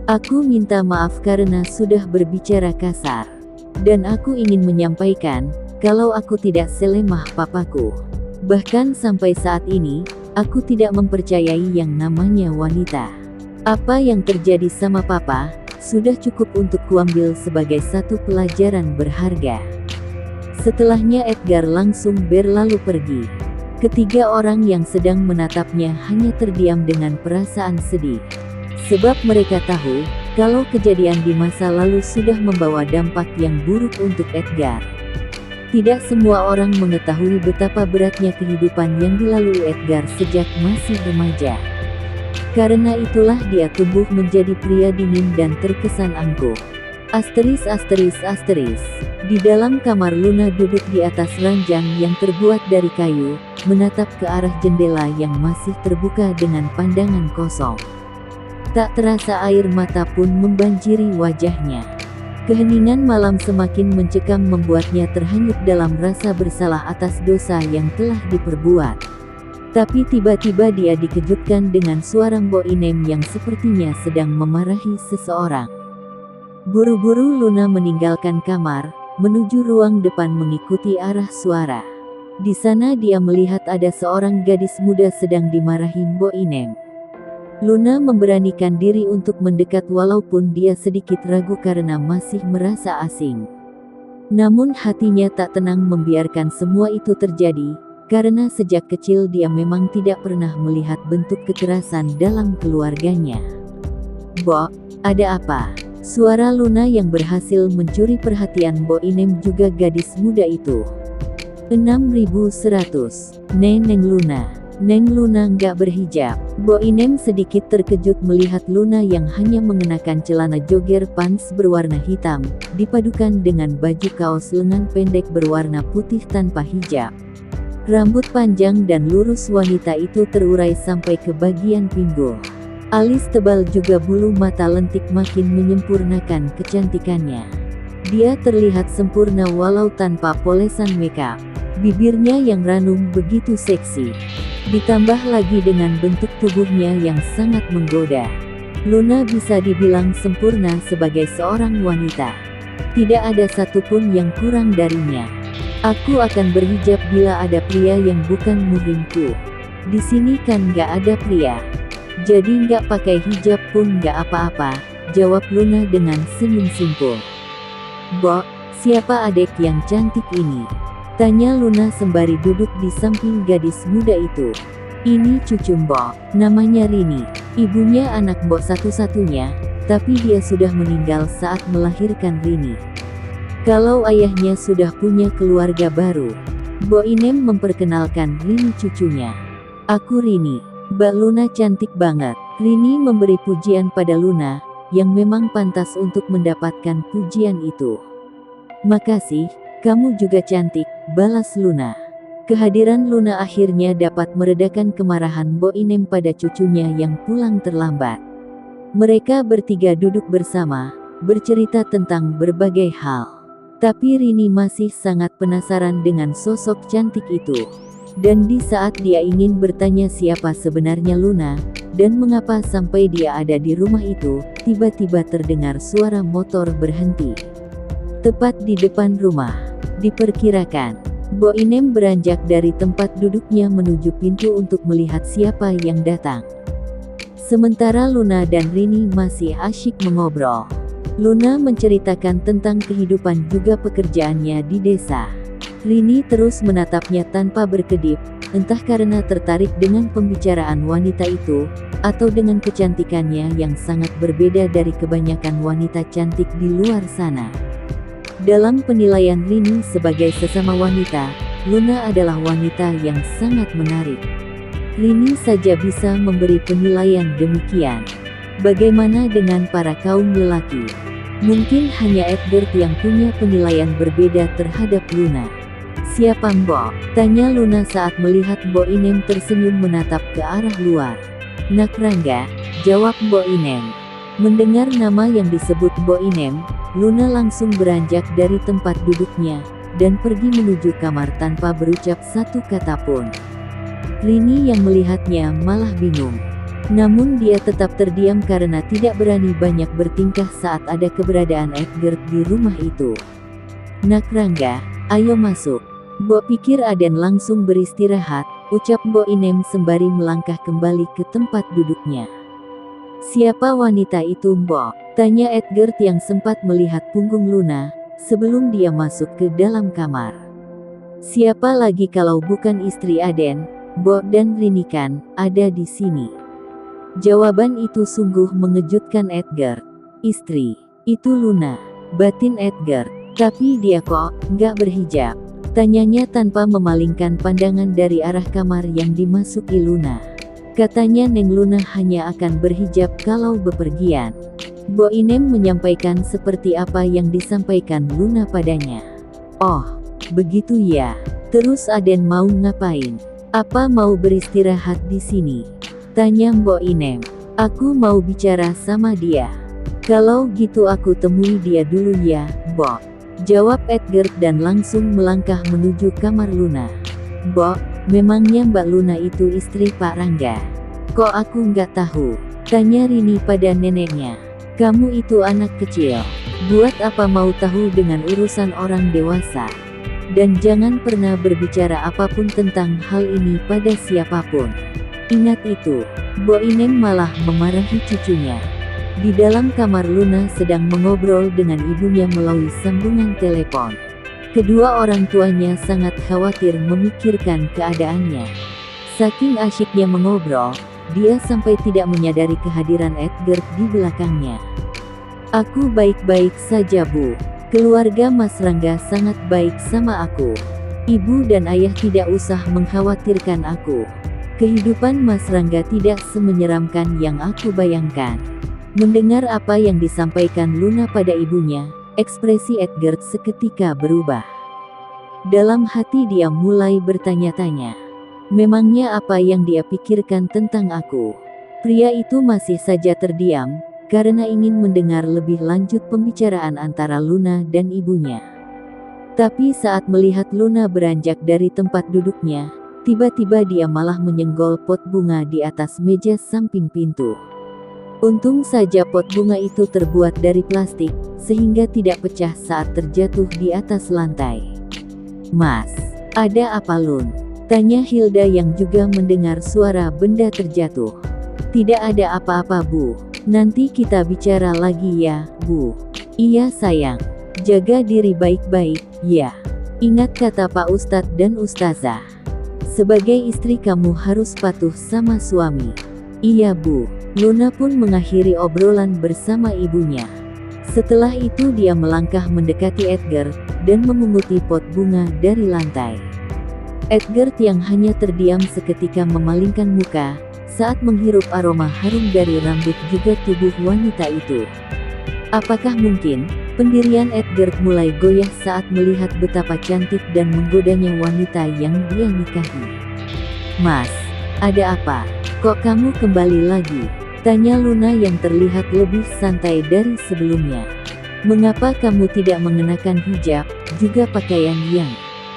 A: "Aku minta maaf karena sudah berbicara kasar. Dan aku ingin menyampaikan, kalau aku tidak selemah papaku. Bahkan sampai saat ini, aku tidak mempercayai yang namanya wanita. Apa yang terjadi sama papa, sudah cukup untuk kuambil sebagai satu pelajaran berharga." Setelahnya Edgar langsung berlalu pergi. Ketiga orang yang sedang menatapnya hanya terdiam dengan perasaan sedih. Sebab mereka tahu, kalau kejadian di masa lalu sudah membawa dampak yang buruk untuk Edgar. Tidak semua orang mengetahui betapa beratnya kehidupan yang dilalui Edgar sejak masih remaja. Karena itulah dia tumbuh menjadi pria dingin dan terkesan angkuh. Asteris. Di dalam kamar Luna duduk di atas ranjang yang terbuat dari kayu, menatap ke arah jendela yang masih terbuka dengan pandangan kosong. Tak terasa air mata pun membanjiri wajahnya. Keheningan malam semakin mencekam membuatnya terhanyut dalam rasa bersalah atas dosa yang telah diperbuat. Tapi tiba-tiba dia dikejutkan dengan suara Mbok Inem yang sepertinya sedang memarahi seseorang. Buru-buru Luna meninggalkan kamar, menuju ruang depan mengikuti arah suara. Di sana dia melihat ada seorang gadis muda sedang dimarahi Mbok Inem. Luna memberanikan diri untuk mendekat walaupun dia sedikit ragu karena masih merasa asing. Namun hatinya tak tenang membiarkan semua itu terjadi, karena sejak kecil dia memang tidak pernah melihat bentuk kekerasan dalam keluarganya. "Mbok, ada apa?" Suara Luna yang berhasil mencuri perhatian Mbok Inem juga gadis muda itu. 6100. Neng Luna nggak berhijab. Mbok Inem sedikit terkejut melihat Luna yang hanya mengenakan celana jogger pants berwarna hitam, dipadukan dengan baju kaos lengan pendek berwarna putih tanpa hijab. Rambut panjang dan lurus wanita itu terurai sampai ke bagian pinggul. Alis tebal juga bulu mata lentik makin menyempurnakan kecantikannya. Dia terlihat sempurna walau tanpa polesan makeup. Bibirnya yang ranum begitu seksi. Ditambah lagi dengan bentuk tubuhnya yang sangat menggoda. Luna bisa dibilang sempurna sebagai seorang wanita. Tidak ada satupun yang kurang darinya. "Aku akan berhijab bila ada pria yang bukan muhrimku. Di sini kan nggak ada pria. Jadi nggak pakai hijab pun nggak apa-apa," jawab Luna dengan senyum simpul. "Mbok, siapa adek yang cantik ini?" tanya Luna sembari duduk di samping gadis muda itu. "Ini cucu Mbok, namanya Rini. Ibunya anak Mbok satu-satunya, tapi dia sudah meninggal saat melahirkan Rini. Kalau ayahnya sudah punya keluarga baru." Mbok Inem memperkenalkan Rini cucunya. "Aku Rini. Mbak Luna cantik banget." Rini memberi pujian pada Luna, yang memang pantas untuk mendapatkan pujian itu. "Makasih, kamu juga cantik," balas Luna. Kehadiran Luna akhirnya dapat meredakan kemarahan Mbok Inem pada cucunya yang pulang terlambat. Mereka bertiga duduk bersama, bercerita tentang berbagai hal. Tapi Rini masih sangat penasaran dengan sosok cantik itu. Dan di saat dia ingin bertanya siapa sebenarnya Luna, dan mengapa sampai dia ada di rumah itu, tiba-tiba terdengar suara motor berhenti. Tepat di depan rumah. Diperkirakan, Mbok Inem beranjak dari tempat duduknya menuju pintu untuk melihat siapa yang datang. Sementara Luna dan Rini masih asyik mengobrol. Luna menceritakan tentang kehidupan juga pekerjaannya di desa. Rini terus menatapnya tanpa berkedip, entah karena tertarik dengan pembicaraan wanita itu, atau dengan kecantikannya yang sangat berbeda dari kebanyakan wanita cantik di luar sana. Dalam penilaian Rini sebagai sesama wanita, Luna adalah wanita yang sangat menarik. Rini saja bisa memberi penilaian demikian. Bagaimana dengan para kaum lelaki? Mungkin hanya Edward yang punya penilaian berbeda terhadap Luna. "Siapa Mbok?" tanya Luna saat melihat Mbok Inem tersenyum menatap ke arah luar. "Nak Rangga," jawab Mbok Inem. Mendengar nama yang disebut Mbok Inem, Luna langsung beranjak dari tempat duduknya, dan pergi menuju kamar tanpa berucap satu kata pun. Rini yang melihatnya malah bingung. Namun dia tetap terdiam karena tidak berani banyak bertingkah saat ada keberadaan Edgar di rumah itu. "Nak Rangga, ayo masuk. Mbok pikir Aden langsung beristirahat," ucap Mbok Inem sembari melangkah kembali ke tempat duduknya. "Siapa wanita itu Mbok?" tanya Edgar yang sempat melihat punggung Luna, sebelum dia masuk ke dalam kamar. "Siapa lagi kalau bukan istri Aden, Mbok dan Rini kan ada di sini." Jawaban itu sungguh mengejutkan Edgar. "Istri, itu Luna," batin Edgar. "Tapi dia kok nggak berhijab?" tanyanya tanpa memalingkan pandangan dari arah kamar yang dimasuki Luna. Katanya Neng Luna hanya akan berhijab kalau bepergian. Bo Inem menyampaikan seperti apa yang disampaikan Luna padanya. Oh, begitu ya. Terus Aden mau ngapain? Apa mau beristirahat di sini? Tanya Mbok Inem. Aku mau bicara sama dia. Kalau gitu aku temui dia dulu ya, Mbok. Jawab Edgar dan langsung melangkah menuju kamar Luna. Mbok, memangnya Mbak Luna itu istri Pak Rangga? Kok aku nggak tahu? Tanya Rini pada neneknya. Kamu itu anak kecil. Buat apa mau tahu dengan urusan orang dewasa? Dan jangan pernah berbicara apapun tentang hal ini pada siapapun. Ingat itu. Bo Inem malah memarahi cucunya. Di dalam kamar Luna sedang mengobrol dengan ibunya melalui sambungan telepon. Kedua orang tuanya sangat khawatir memikirkan keadaannya. Saking asyiknya mengobrol, dia sampai tidak menyadari kehadiran Edgar di belakangnya. Aku baik-baik saja Bu. Keluarga Mas Rangga sangat baik sama aku. Ibu dan ayah tidak usah mengkhawatirkan aku. Kehidupan Mas Rangga tidak semenyeramkan yang aku bayangkan. Mendengar apa yang disampaikan Luna pada ibunya, ekspresi Edgar seketika berubah. Dalam hati dia mulai bertanya-tanya. Memangnya apa yang dia pikirkan tentang aku? Pria itu masih saja terdiam, karena ingin mendengar lebih lanjut pembicaraan antara Luna dan ibunya. Tapi saat melihat Luna beranjak dari tempat duduknya, tiba-tiba dia malah menyenggol pot bunga di atas meja samping pintu. Untung saja pot bunga itu terbuat dari plastik, sehingga tidak pecah saat terjatuh di atas lantai. Mas, ada apa Lun? Tanya Hilda yang juga mendengar suara benda terjatuh. Tidak ada apa-apa Bu. Nanti kita bicara lagi ya, Bu. Iya sayang. Jaga diri baik-baik, ya. Ingat kata Pak Ustadz dan Ustazah. Sebagai istri kamu harus patuh sama suami. Iya Bu. Luna pun mengakhiri obrolan bersama ibunya. Setelah itu dia melangkah mendekati Edgar, dan memunguti pot bunga dari lantai. Edgar yang hanya terdiam seketika memalingkan muka, saat menghirup aroma harum dari rambut juga tubuh wanita itu. Apakah mungkin, pendirian Edgar mulai goyah saat melihat betapa cantik dan menggodanya wanita yang dia nikahi. Mas, ada apa? Kok kamu kembali lagi? Tanya Luna yang terlihat lebih santai dari sebelumnya. Mengapa kamu tidak mengenakan hijab, juga pakaian yang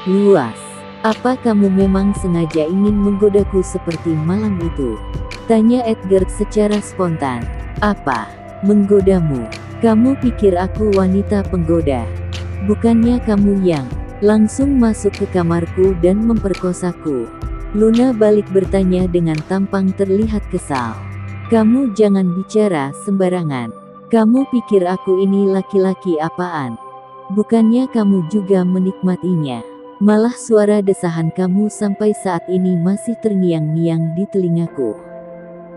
A: luas? Apa kamu memang sengaja ingin menggodaku seperti malam itu? Tanya Edgar secara spontan. Apa? Menggodamu? Kamu pikir aku wanita penggoda? Bukannya kamu yang langsung masuk ke kamarku dan memperkosaku? Luna balik bertanya dengan tampang terlihat kesal. Kamu jangan bicara sembarangan. Kamu pikir aku ini laki-laki apaan? Bukannya kamu juga menikmatinya? Malah suara desahan kamu sampai saat ini masih terngiang-ngiang di telingaku.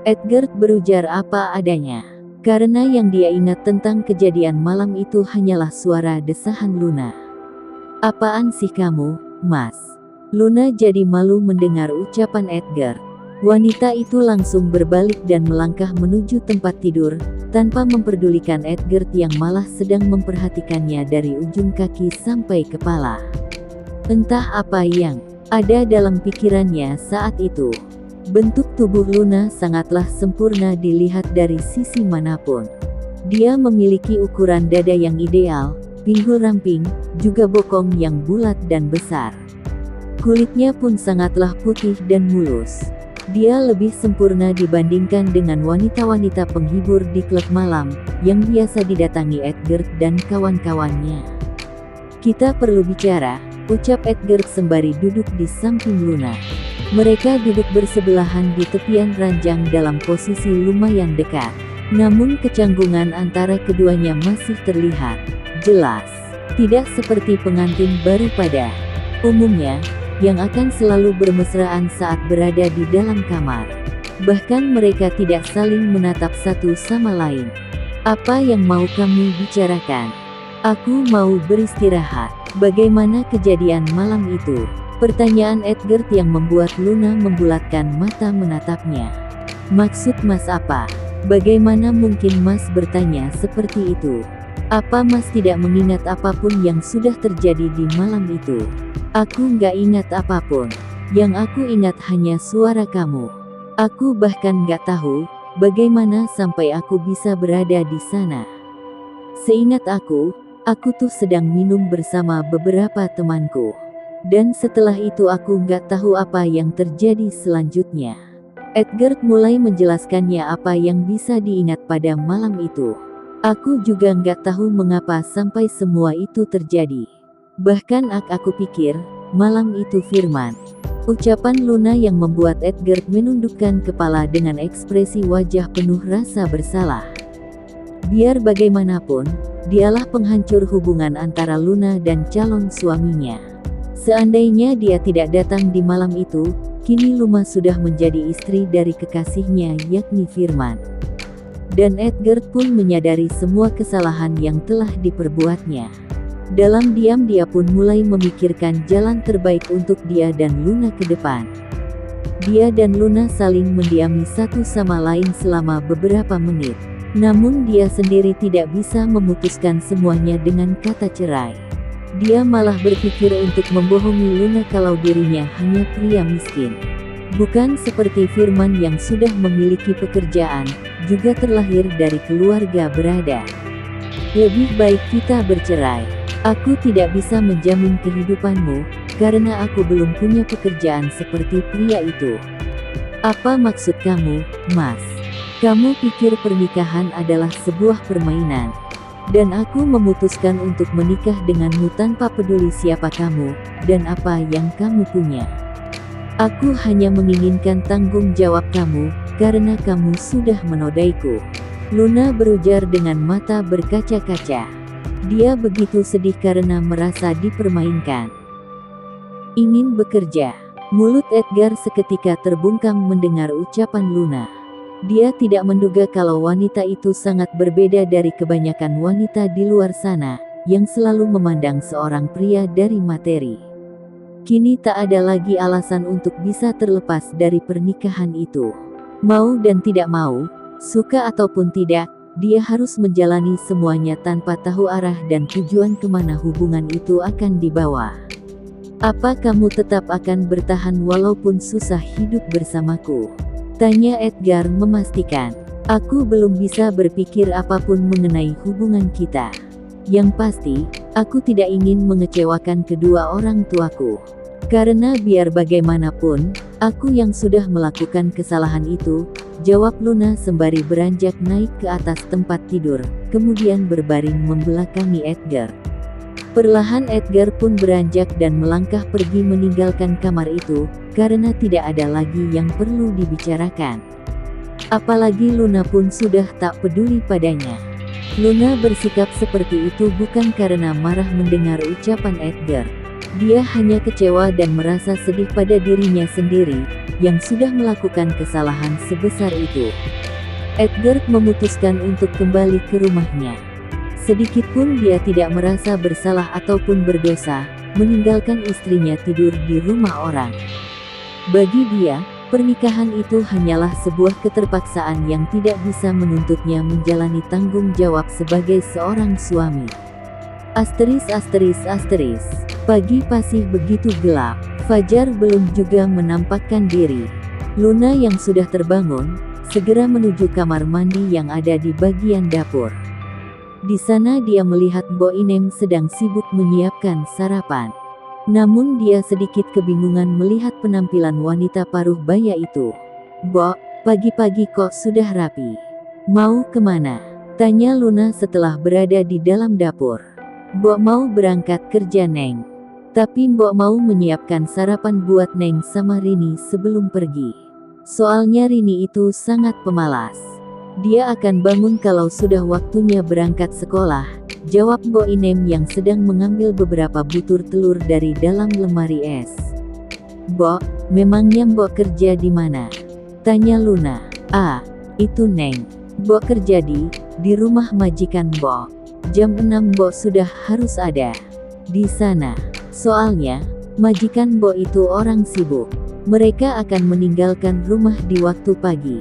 A: Edgar berujar apa adanya. Karena yang dia ingat tentang kejadian malam itu hanyalah suara desahan Luna. Apaan sih kamu, Mas? Luna jadi malu mendengar ucapan Edgar. Wanita itu langsung berbalik dan melangkah menuju tempat tidur, tanpa memperdulikan Edgar yang malah sedang memperhatikannya dari ujung kaki sampai kepala. Entah apa yang ada dalam pikirannya saat itu. Bentuk tubuh Luna sangatlah sempurna dilihat dari sisi manapun. Dia memiliki ukuran dada yang ideal, pinggul ramping, juga bokong yang bulat dan besar. Kulitnya pun sangatlah putih dan mulus. Dia lebih sempurna dibandingkan dengan wanita-wanita penghibur di klub malam, yang biasa didatangi Edgar dan kawan-kawannya. Kita perlu bicara, ucap Edgar sembari duduk di samping Luna. Mereka duduk bersebelahan di tepian ranjang dalam posisi lumayan dekat. Namun kecanggungan antara keduanya masih terlihat jelas. Tidak seperti pengantin baru pada umumnya, yang akan selalu bermesraan saat berada di dalam kamar. Bahkan mereka tidak saling menatap satu sama lain. Apa yang mau kamu bicarakan? Aku mau beristirahat. Bagaimana kejadian malam itu? Pertanyaan Edgar yang membuat Luna membulatkan mata menatapnya. Maksud Mas apa? Bagaimana mungkin Mas bertanya seperti itu? Apa Mas tidak mengingat apapun yang sudah terjadi di malam itu? Aku nggak ingat apapun. Yang aku ingat hanya suara kamu. Aku bahkan nggak tahu bagaimana sampai aku bisa berada di sana. Seingat aku tuh sedang minum bersama beberapa temanku. Dan setelah itu aku nggak tahu apa yang terjadi selanjutnya. Edgar mulai menjelaskannya apa yang bisa diingat pada malam itu. Aku juga nggak tahu mengapa sampai semua itu terjadi. Bahkan aku pikir, malam itu Firman. Ucapan Luna yang membuat Edgar menundukkan kepala dengan ekspresi wajah penuh rasa bersalah. Biar bagaimanapun, dialah penghancur hubungan antara Luna dan calon suaminya. Seandainya dia tidak datang di malam itu, kini Luna sudah menjadi istri dari kekasihnya yakni Firman. Dan Edgar pun menyadari semua kesalahan yang telah diperbuatnya. Dalam diam dia pun mulai memikirkan jalan terbaik untuk dia dan Luna ke depan. Dia dan Luna saling mendiami satu sama lain selama beberapa menit. Namun dia sendiri tidak bisa memutuskan semuanya dengan kata cerai. Dia malah berpikir untuk membohongi Luna kalau dirinya hanya pria miskin. Bukan seperti Firman yang sudah memiliki pekerjaan, juga terlahir dari keluarga berada. Lebih baik kita bercerai. Aku tidak bisa menjamin kehidupanmu, karena aku belum punya pekerjaan seperti pria itu. Apa maksud kamu, Mas? Kamu pikir pernikahan adalah sebuah permainan? Dan aku memutuskan untuk menikah denganmu tanpa peduli siapa kamu, dan apa yang kamu punya. Aku hanya menginginkan tanggung jawab kamu, karena kamu sudah menodaiku. Luna berujar dengan mata berkaca-kaca. Dia begitu sedih karena merasa dipermainkan. Ingin bekerja. Mulut Edgar seketika terbungkam mendengar ucapan Luna. Dia tidak menduga kalau wanita itu sangat berbeda dari kebanyakan wanita di luar sana, yang selalu memandang seorang pria dari materi. Kini tak ada lagi alasan untuk bisa terlepas dari pernikahan itu. Mau dan tidak mau, suka ataupun tidak, dia harus menjalani semuanya tanpa tahu arah dan tujuan kemana hubungan itu akan dibawa. Apa kamu tetap akan bertahan walaupun susah hidup bersamaku? Tanya Edgar memastikan. Aku belum bisa berpikir apapun mengenai hubungan kita. Yang pasti, aku tidak ingin mengecewakan kedua orang tuaku. Karena biar bagaimanapun, aku yang sudah melakukan kesalahan itu, jawab Luna sembari beranjak naik ke atas tempat tidur, kemudian berbaring membelakangi Edgar. Perlahan Edgar pun beranjak dan melangkah pergi meninggalkan kamar itu, karena tidak ada lagi yang perlu dibicarakan. Apalagi Luna pun sudah tak peduli padanya. Luna bersikap seperti itu bukan karena marah mendengar ucapan Edgar. Dia hanya kecewa dan merasa sedih pada dirinya sendiri, yang sudah melakukan kesalahan sebesar itu. Edgar memutuskan untuk kembali ke rumahnya. Sedikitpun dia tidak merasa bersalah ataupun berdosa, meninggalkan istrinya tidur di rumah orang. Bagi dia, pernikahan itu hanyalah sebuah keterpaksaan yang tidak bisa menuntutnya menjalani tanggung jawab sebagai seorang suami. Asteris. Pagi masih begitu gelap, fajar belum juga menampakkan diri. Luna yang sudah terbangun, segera menuju kamar mandi yang ada di bagian dapur. Di sana dia melihat Mbok Inem sedang sibuk menyiapkan sarapan. Namun dia sedikit kebingungan melihat penampilan wanita paruh baya itu. "Mbok, pagi-pagi kok sudah rapi. Mau kemana?" tanya Luna setelah berada di dalam dapur. "Mbok mau berangkat kerja Neng. Tapi Mbok mau menyiapkan sarapan buat Neng sama Rini sebelum pergi. Soalnya Rini itu sangat pemalas. Dia akan bangun kalau sudah waktunya berangkat sekolah," jawab Mbok Inem yang sedang mengambil beberapa butir telur dari dalam lemari es. "Mbok, memangnya Mbok kerja di mana?" tanya Luna. "Ah, itu Neng. Mbok kerja di rumah majikan Mbok. Jam 6 Mbok sudah harus ada di sana. Soalnya, majikan Mbok itu orang sibuk. Mereka akan meninggalkan rumah di waktu pagi.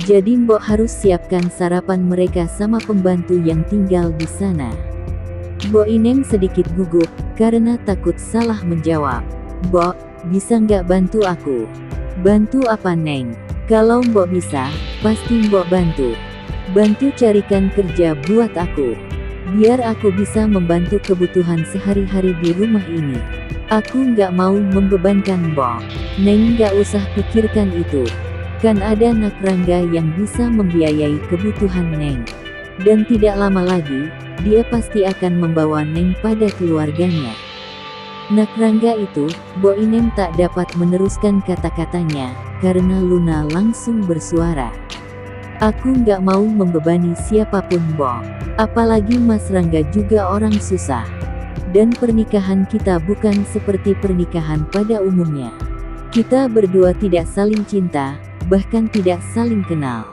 A: Jadi Mbok harus siapkan sarapan mereka sama pembantu yang tinggal di sana. Mbok Inem sedikit gugup, karena takut salah menjawab. Mbok, bisa nggak bantu aku? Bantu apa Neng? Kalau Mbok bisa, pasti Mbok bantu. Bantu carikan kerja buat aku. Biar aku bisa membantu kebutuhan sehari-hari di rumah ini. Aku nggak mau membebankan Mbok. Neng nggak usah pikirkan itu. Kan ada Nak Rangga yang bisa membiayai kebutuhan Neng. Dan tidak lama lagi, dia pasti akan membawa Neng pada keluarganya. Nak Rangga itu, Mbok Inem tak dapat meneruskan kata-katanya, karena Luna langsung bersuara. Aku nggak mau membebani siapapun Mbok. Apalagi Mas Rangga juga orang susah. Dan pernikahan kita bukan seperti pernikahan pada umumnya. Kita berdua tidak saling cinta, bahkan tidak saling kenal.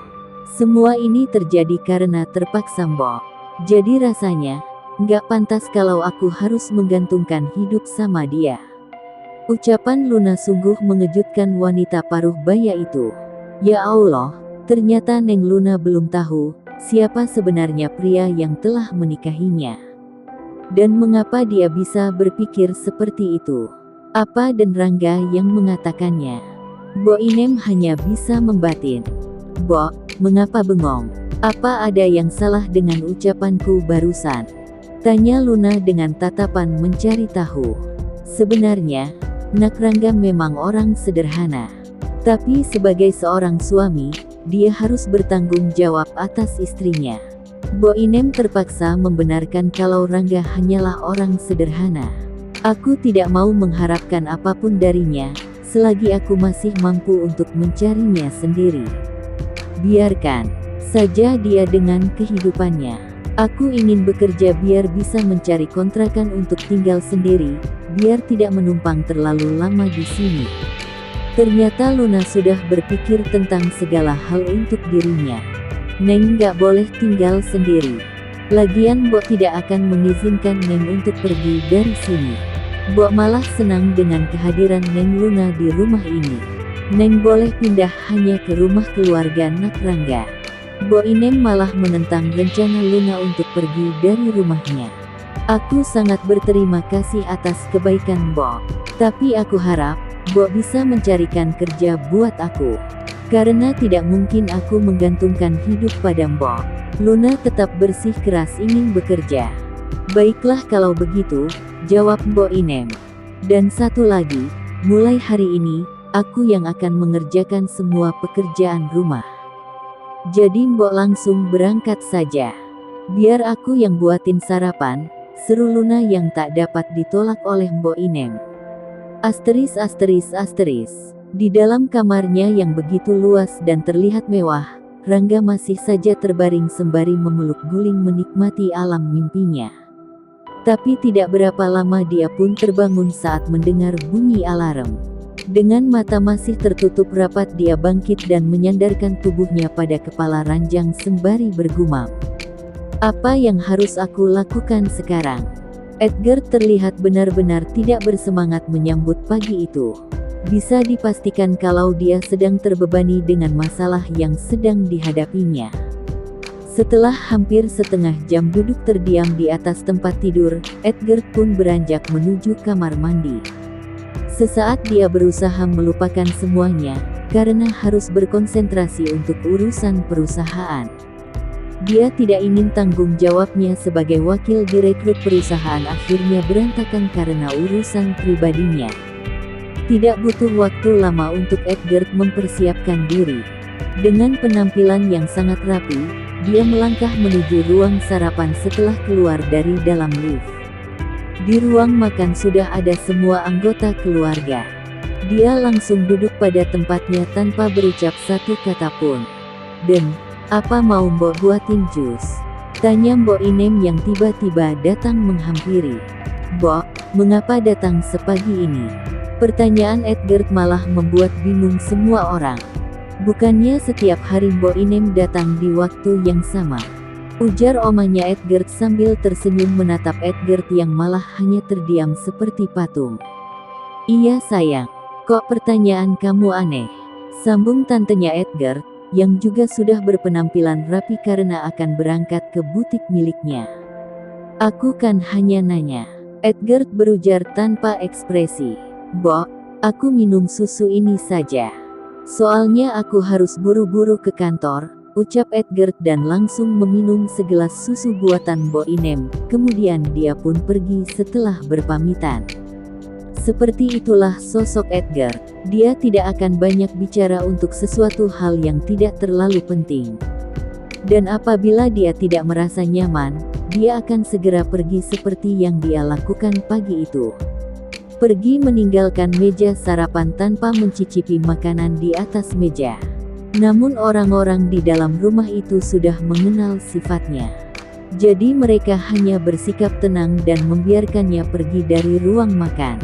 A: Semua ini terjadi karena terpaksa Mbok. Jadi rasanya, nggak pantas kalau aku harus menggantungkan hidup sama dia. Ucapan Luna sungguh mengejutkan wanita paruh baya itu. Ya Allah, ternyata Neng Luna belum tahu, siapa sebenarnya pria yang telah menikahinya. Dan mengapa dia bisa berpikir seperti itu? Apa dan Rangga yang mengatakannya? Mbok Inem hanya bisa membatin. Mbok, mengapa bengong? Apa ada yang salah dengan ucapanku barusan? Tanya Luna dengan tatapan mencari tahu. Sebenarnya, Nak Rangga memang orang sederhana. Tapi sebagai seorang suami, dia harus bertanggung jawab atas istrinya. Mbok Inem terpaksa membenarkan kalau Rangga hanyalah orang sederhana. Aku tidak mau mengharapkan apapun darinya, selagi aku masih mampu untuk mencarinya sendiri. Biarkan saja dia dengan kehidupannya. Aku ingin bekerja biar bisa mencari kontrakan untuk tinggal sendiri, biar tidak menumpang terlalu lama di sini. Ternyata Luna sudah berpikir tentang segala hal untuk dirinya. Neng nggak boleh tinggal sendiri. Lagian Mbok tidak akan mengizinkan Neng untuk pergi dari sini. Mbok malah senang dengan kehadiran Neng Luna di rumah ini. Neng boleh pindah hanya ke rumah keluarga Nak Rangga. Mbok Inem malah menentang rencana Luna untuk pergi dari rumahnya. Aku sangat berterima kasih atas kebaikan Mbok. Tapi aku harap, Mbok bisa mencarikan kerja buat aku. Karena tidak mungkin aku menggantungkan hidup pada Mbok. Luna tetap bersih keras ingin bekerja. Baiklah kalau begitu, jawab Mbok Inem. Dan satu lagi, mulai hari ini, aku yang akan mengerjakan semua pekerjaan rumah. Jadi Mbok langsung berangkat saja. Biar aku yang buatin sarapan, seru Luna yang tak dapat ditolak oleh Mbok Inem. Asteris. Di dalam kamarnya yang begitu luas dan terlihat mewah, Rangga masih saja terbaring sembari memeluk guling menikmati alam mimpinya. Tapi tidak berapa lama dia pun terbangun saat mendengar bunyi alarm. Dengan mata masih tertutup rapat dia bangkit dan menyandarkan tubuhnya pada kepala ranjang sembari bergumam. Apa yang harus aku lakukan sekarang? Edgar terlihat benar-benar tidak bersemangat menyambut pagi itu. Bisa dipastikan kalau dia sedang terbebani dengan masalah yang sedang dihadapinya. Setelah hampir setengah jam duduk terdiam di atas tempat tidur, Edgar pun beranjak menuju kamar mandi. Sesaat dia berusaha melupakan semuanya, karena harus berkonsentrasi untuk urusan perusahaan. Dia tidak ingin tanggung jawabnya sebagai wakil direkrut perusahaan akhirnya berantakan karena urusan pribadinya. Tidak butuh waktu lama untuk Edgar mempersiapkan diri. Dengan penampilan yang sangat rapi, dia melangkah menuju ruang sarapan setelah keluar dari dalam lift. Di ruang makan sudah ada semua anggota keluarga. Dia langsung duduk pada tempatnya tanpa berucap satu kata pun. Dan, apa mau Mbok buatin jus? Tanya Mbok Inem yang tiba-tiba datang menghampiri. Mbok, mengapa datang sepagi ini? Pertanyaan Edgar malah membuat bingung semua orang. Bukannya setiap hari Mbok Inem datang di waktu yang sama? Ujar omanya Edgar sambil tersenyum menatap Edgar yang malah hanya terdiam seperti patung. Iya sayang, kok pertanyaan kamu aneh? Sambung tantenya Edgar, yang juga sudah berpenampilan rapi karena akan berangkat ke butik miliknya. "Aku kan hanya nanya," Edgar berujar tanpa ekspresi. "Bo, aku minum susu ini saja. Soalnya aku harus buru-buru ke kantor," ucap Edgar dan langsung meminum segelas susu buatan Bo Inem. Kemudian dia pun pergi setelah berpamitan. Seperti itulah sosok Edgar. Dia tidak akan banyak bicara untuk sesuatu hal yang tidak terlalu penting. Dan apabila dia tidak merasa nyaman, dia akan segera pergi seperti yang dia lakukan pagi itu. Pergi meninggalkan meja sarapan tanpa mencicipi makanan di atas meja. Namun orang-orang di dalam rumah itu sudah mengenal sifatnya. Jadi mereka hanya bersikap tenang dan membiarkannya pergi dari ruang makan.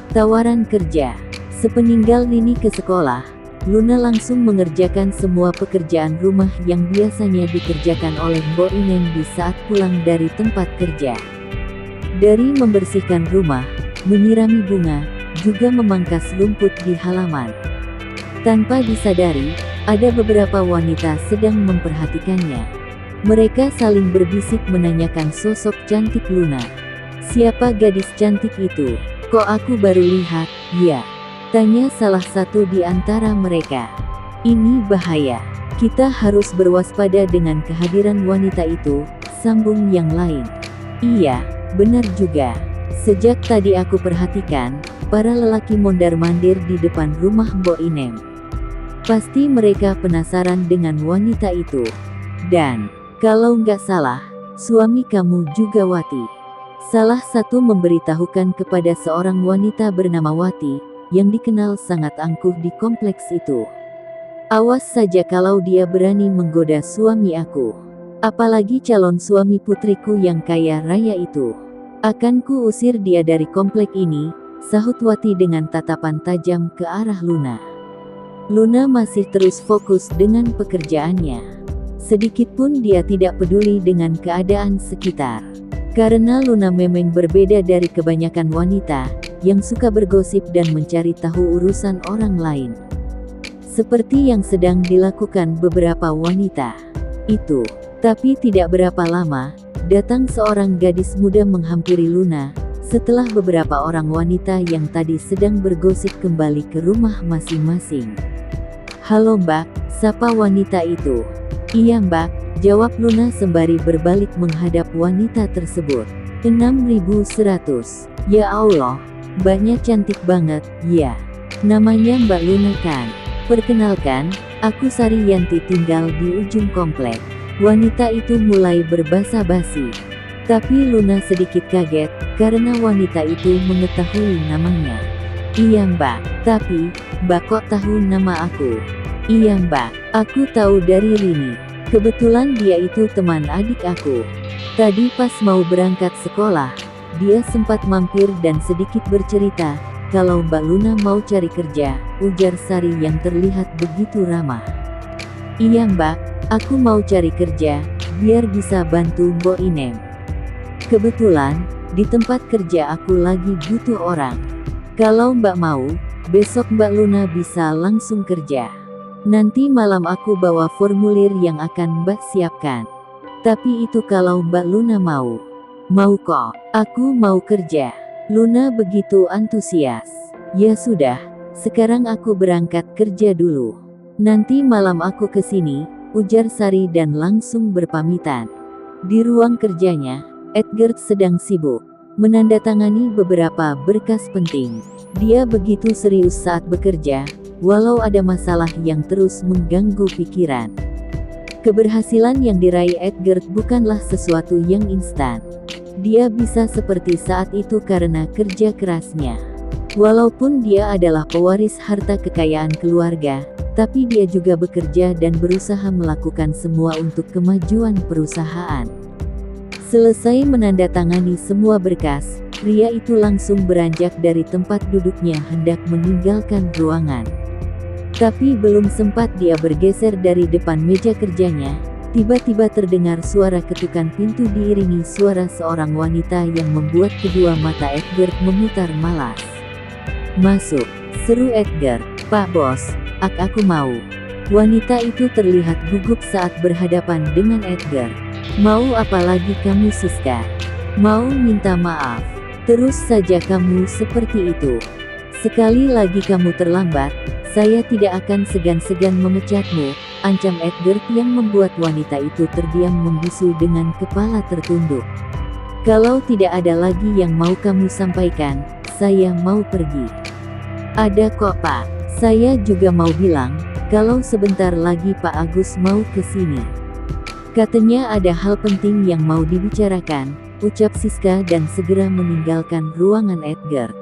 A: Tawaran kerja. Sepeninggal Rini ke sekolah, Luna langsung mengerjakan semua pekerjaan rumah yang biasanya dikerjakan oleh Bo Inem di saat pulang dari tempat kerja. Dari membersihkan rumah, menyirami bunga, juga memangkas rumput di halaman. Tanpa disadari, ada beberapa wanita sedang memperhatikannya. Mereka saling berbisik menanyakan sosok cantik Luna. "Siapa gadis cantik itu? Kok aku baru lihat?" "Ya," tanya salah satu di antara mereka. "Ini bahaya. Kita harus berwaspada dengan kehadiran wanita itu," sambung yang lain. "Iya, benar juga. Sejak tadi aku perhatikan, para lelaki mondar-mandir di depan rumah Bo Inem. Pasti mereka penasaran dengan wanita itu. Dan, kalau nggak salah, suami kamu juga Wati." Salah satu memberitahukan kepada seorang wanita bernama Wati, yang dikenal sangat angkuh di kompleks itu. "Awas saja kalau dia berani menggoda suami aku. Apalagi calon suami putriku yang kaya raya itu. Akan ku usir dia dari komplek ini," sahut Wati dengan tatapan tajam ke arah Luna. Luna masih terus fokus dengan pekerjaannya. Sedikitpun dia tidak peduli dengan keadaan sekitar. Karena Luna memang berbeda dari kebanyakan wanita, yang suka bergosip dan mencari tahu urusan orang lain. Seperti yang sedang dilakukan beberapa wanita itu. Tapi tidak berapa lama, datang seorang gadis muda menghampiri Luna, setelah beberapa orang wanita yang tadi sedang bergosip kembali ke rumah masing-masing. "Halo Mbak," sapa wanita itu. "Iya Mbak," jawab Luna sembari berbalik menghadap wanita tersebut. 6100. "Ya Allah, Mbaknya cantik banget." "Ya, namanya Mbak Luna kan? Perkenalkan, aku Sari Yanti tinggal di ujung komplek." Wanita itu mulai berbasa-basi. Tapi Luna sedikit kaget, karena wanita itu mengetahui namanya. "Iya Mbak, tapi, Mbak kok tahu nama aku?" "Iya Mbak, aku tahu dari Rini. Kebetulan dia itu teman adik aku. Tadi pas mau berangkat sekolah, dia sempat mampir dan sedikit bercerita, kalau Mbak Luna mau cari kerja," ujar Sari yang terlihat begitu ramah. "Iya Mbak, aku mau cari kerja, biar bisa bantu Bo Inem. Kebetulan, di tempat kerja aku lagi butuh orang. Kalau Mbak mau, besok Mbak Luna bisa langsung kerja. Nanti malam aku bawa formulir yang akan Mbak siapkan. Tapi itu kalau Mbak Luna mau." "Mau kok, aku mau kerja." Luna begitu antusias. "Ya sudah, sekarang aku berangkat kerja dulu. Nanti malam aku kesini," ujar Sari dan langsung berpamitan. Di ruang kerjanya, Edgar sedang sibuk menandatangani beberapa berkas penting. Dia begitu serius saat bekerja, walau ada masalah yang terus mengganggu pikiran. Keberhasilan yang diraih Edgar bukanlah sesuatu yang instan. Dia bisa seperti saat itu karena kerja kerasnya. Walaupun dia adalah pewaris harta kekayaan keluarga, tapi dia juga bekerja dan berusaha melakukan semua untuk kemajuan perusahaan. Selesai menandatangani semua berkas, pria itu langsung beranjak dari tempat duduknya hendak meninggalkan ruangan. Tapi belum sempat dia bergeser dari depan meja kerjanya, tiba-tiba terdengar suara ketukan pintu diiringi suara seorang wanita yang membuat kedua mata Edgar memutar malas. "Masuk," seru Edgar. "Pak Bos, aku mau." Wanita itu terlihat gugup saat berhadapan dengan Edgar. Mau apa lagi kamu, Siska? Mau minta maaf? Terus saja kamu seperti itu. Sekali lagi kamu terlambat, saya tidak akan segan-segan memecatmu, ancam Edgar yang membuat wanita itu terdiam membisu dengan kepala tertunduk. Kalau tidak ada lagi yang mau kamu sampaikan, saya mau pergi. Ada kok, Pak. Saya juga mau bilang, kalau sebentar lagi Pak Agus mau ke sini. Katanya ada hal penting yang mau dibicarakan, ucap Siska dan segera meninggalkan ruangan Edgar.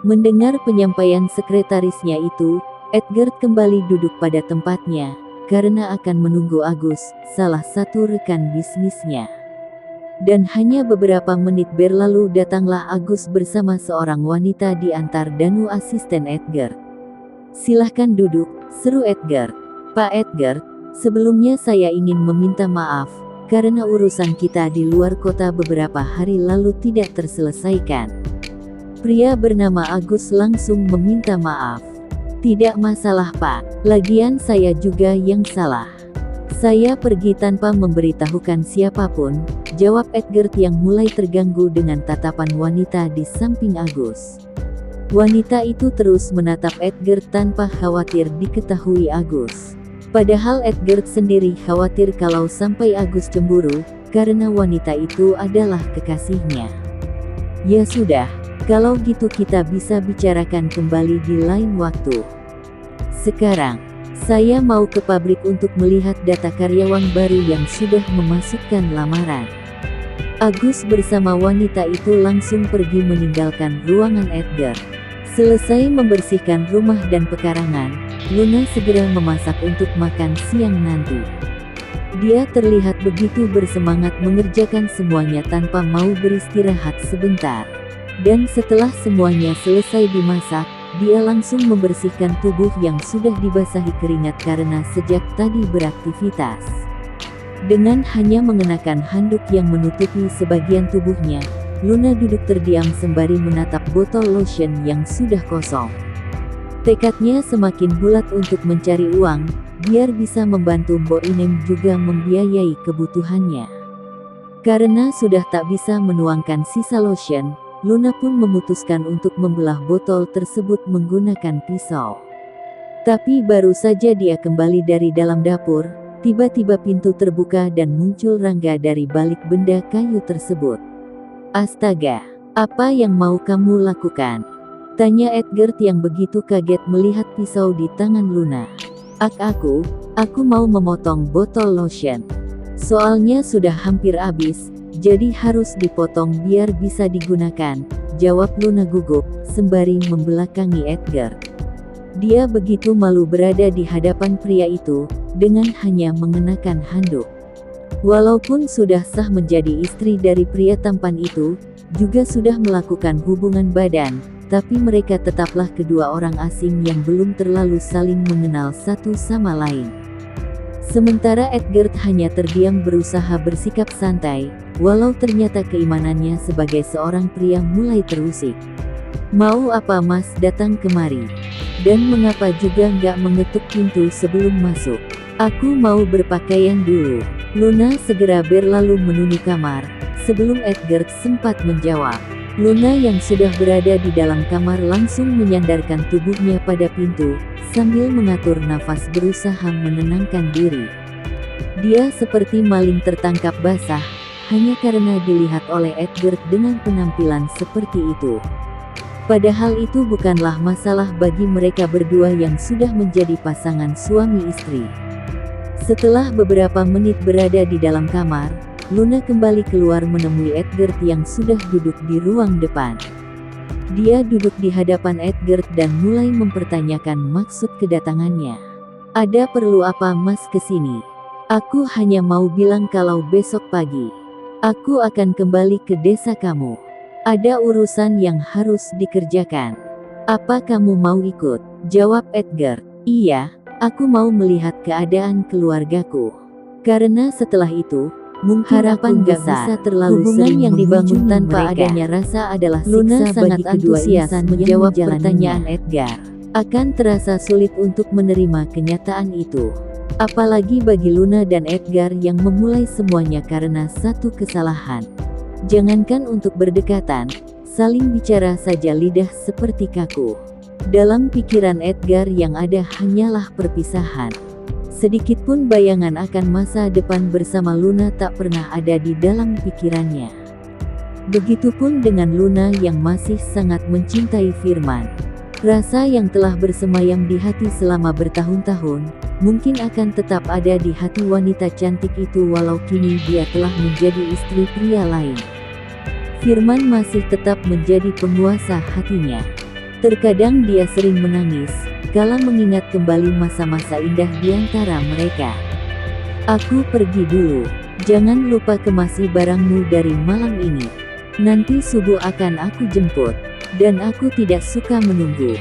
A: Mendengar penyampaian sekretarisnya itu, Edgar kembali duduk pada tempatnya, karena akan menunggu Agus, salah satu rekan bisnisnya. Dan hanya beberapa menit berlalu datanglah Agus bersama seorang wanita di antar Danu asisten Edgar. Silahkan duduk, seru Edgar. Pak Edgar, sebelumnya saya ingin meminta maaf, karena urusan kita di luar kota beberapa hari lalu tidak terselesaikan. Pria bernama Agus langsung meminta maaf. Tidak masalah Pak, lagian saya juga yang salah. Saya pergi tanpa memberitahukan siapapun, jawab Edgar yang mulai terganggu dengan tatapan wanita di samping Agus. Wanita itu terus menatap Edgar tanpa khawatir diketahui Agus. Padahal Edgar sendiri khawatir kalau sampai Agus cemburu, karena wanita itu adalah kekasihnya. Ya sudah, kalau gitu kita bisa bicarakan kembali di lain waktu. Sekarang, saya mau ke pabrik untuk melihat data karyawan baru yang sudah memasukkan lamaran. Agus bersama wanita itu langsung pergi meninggalkan ruangan Edgar. Selesai membersihkan rumah dan pekarangan, Luna segera memasak untuk makan siang nanti. Dia terlihat begitu bersemangat mengerjakan semuanya tanpa mau beristirahat sebentar. Dan setelah semuanya selesai dimasak, dia langsung membersihkan tubuh yang sudah dibasahi keringat karena sejak tadi beraktivitas. Dengan hanya mengenakan handuk yang menutupi sebagian tubuhnya, Luna duduk terdiam sembari menatap botol lotion yang sudah kosong. Tekadnya semakin bulat untuk mencari uang, biar bisa membantu Mbok Inem juga membiayai kebutuhannya. Karena sudah tak bisa menuangkan sisa lotion, Luna pun memutuskan untuk membelah botol tersebut menggunakan pisau. Tapi baru saja dia kembali dari dalam dapur, tiba-tiba pintu terbuka dan muncul Rangga dari balik benda kayu tersebut. Astaga, apa yang mau kamu lakukan? Tanya Edgar yang begitu kaget melihat pisau di tangan Luna. Aku mau memotong botol lotion. Soalnya sudah hampir habis, jadi harus dipotong biar bisa digunakan, jawab Luna gugup, sembari membelakangi Edgar. Dia begitu malu berada di hadapan pria itu, dengan hanya mengenakan handuk. Walaupun sudah sah menjadi istri dari pria tampan itu, juga sudah melakukan hubungan badan, tapi mereka tetaplah kedua orang asing yang belum terlalu saling mengenal satu sama lain. Sementara Edgar hanya terdiam berusaha bersikap santai, walau ternyata keimanannya sebagai seorang pria mulai terusik. Mau apa Mas datang kemari? Dan mengapa juga nggak mengetuk pintu sebelum masuk? Aku mau berpakaian dulu. Luna segera berlalu menuju kamar, sebelum Edgar sempat menjawab. Luna yang sudah berada di dalam kamar langsung menyandarkan tubuhnya pada pintu, sambil mengatur nafas berusaha menenangkan diri. Dia seperti maling tertangkap basah, hanya karena dilihat oleh Edgar dengan penampilan seperti itu. Padahal itu bukanlah masalah bagi mereka berdua yang sudah menjadi pasangan suami istri. Setelah beberapa menit berada di dalam kamar, Luna kembali keluar menemui Edgar yang sudah duduk di ruang depan. Dia duduk di hadapan Edgar dan mulai mempertanyakan maksud kedatangannya. Ada perlu apa Mas kesini? Aku hanya mau bilang kalau besok pagi, aku akan kembali ke desa kamu. Ada urusan yang harus dikerjakan. Apa kamu mau ikut? Jawab Edgar. Iya. Aku mau melihat keadaan keluargaku. Karena setelah itu, harapan gak bisa terlalu hubungan yang dibangun tanpa adanya rasa adalah Luna sangat antusias menjawab pertanyaan Edgar. Akan terasa sulit untuk menerima kenyataan itu. Apalagi bagi Luna dan Edgar yang memulai semuanya karena satu kesalahan. Jangankan untuk berdekatan, saling bicara saja lidah seperti kaku. Dalam pikiran Edgar yang ada hanyalah perpisahan. Sedikitpun bayangan akan masa depan bersama Luna tak pernah ada di dalam pikirannya. Begitupun dengan Luna yang masih sangat mencintai Firman. Rasa yang telah bersemayam di hati selama bertahun-tahun, mungkin akan tetap ada di hati wanita cantik itu walau kini dia telah menjadi istri pria lain. Firman masih tetap menjadi penguasa hatinya. Terkadang dia sering menangis, kala mengingat kembali masa-masa indah di antara mereka. Aku pergi dulu, jangan lupa kemasi barangmu dari malam ini. Nanti subuh akan aku jemput. Dan aku tidak suka menunggu.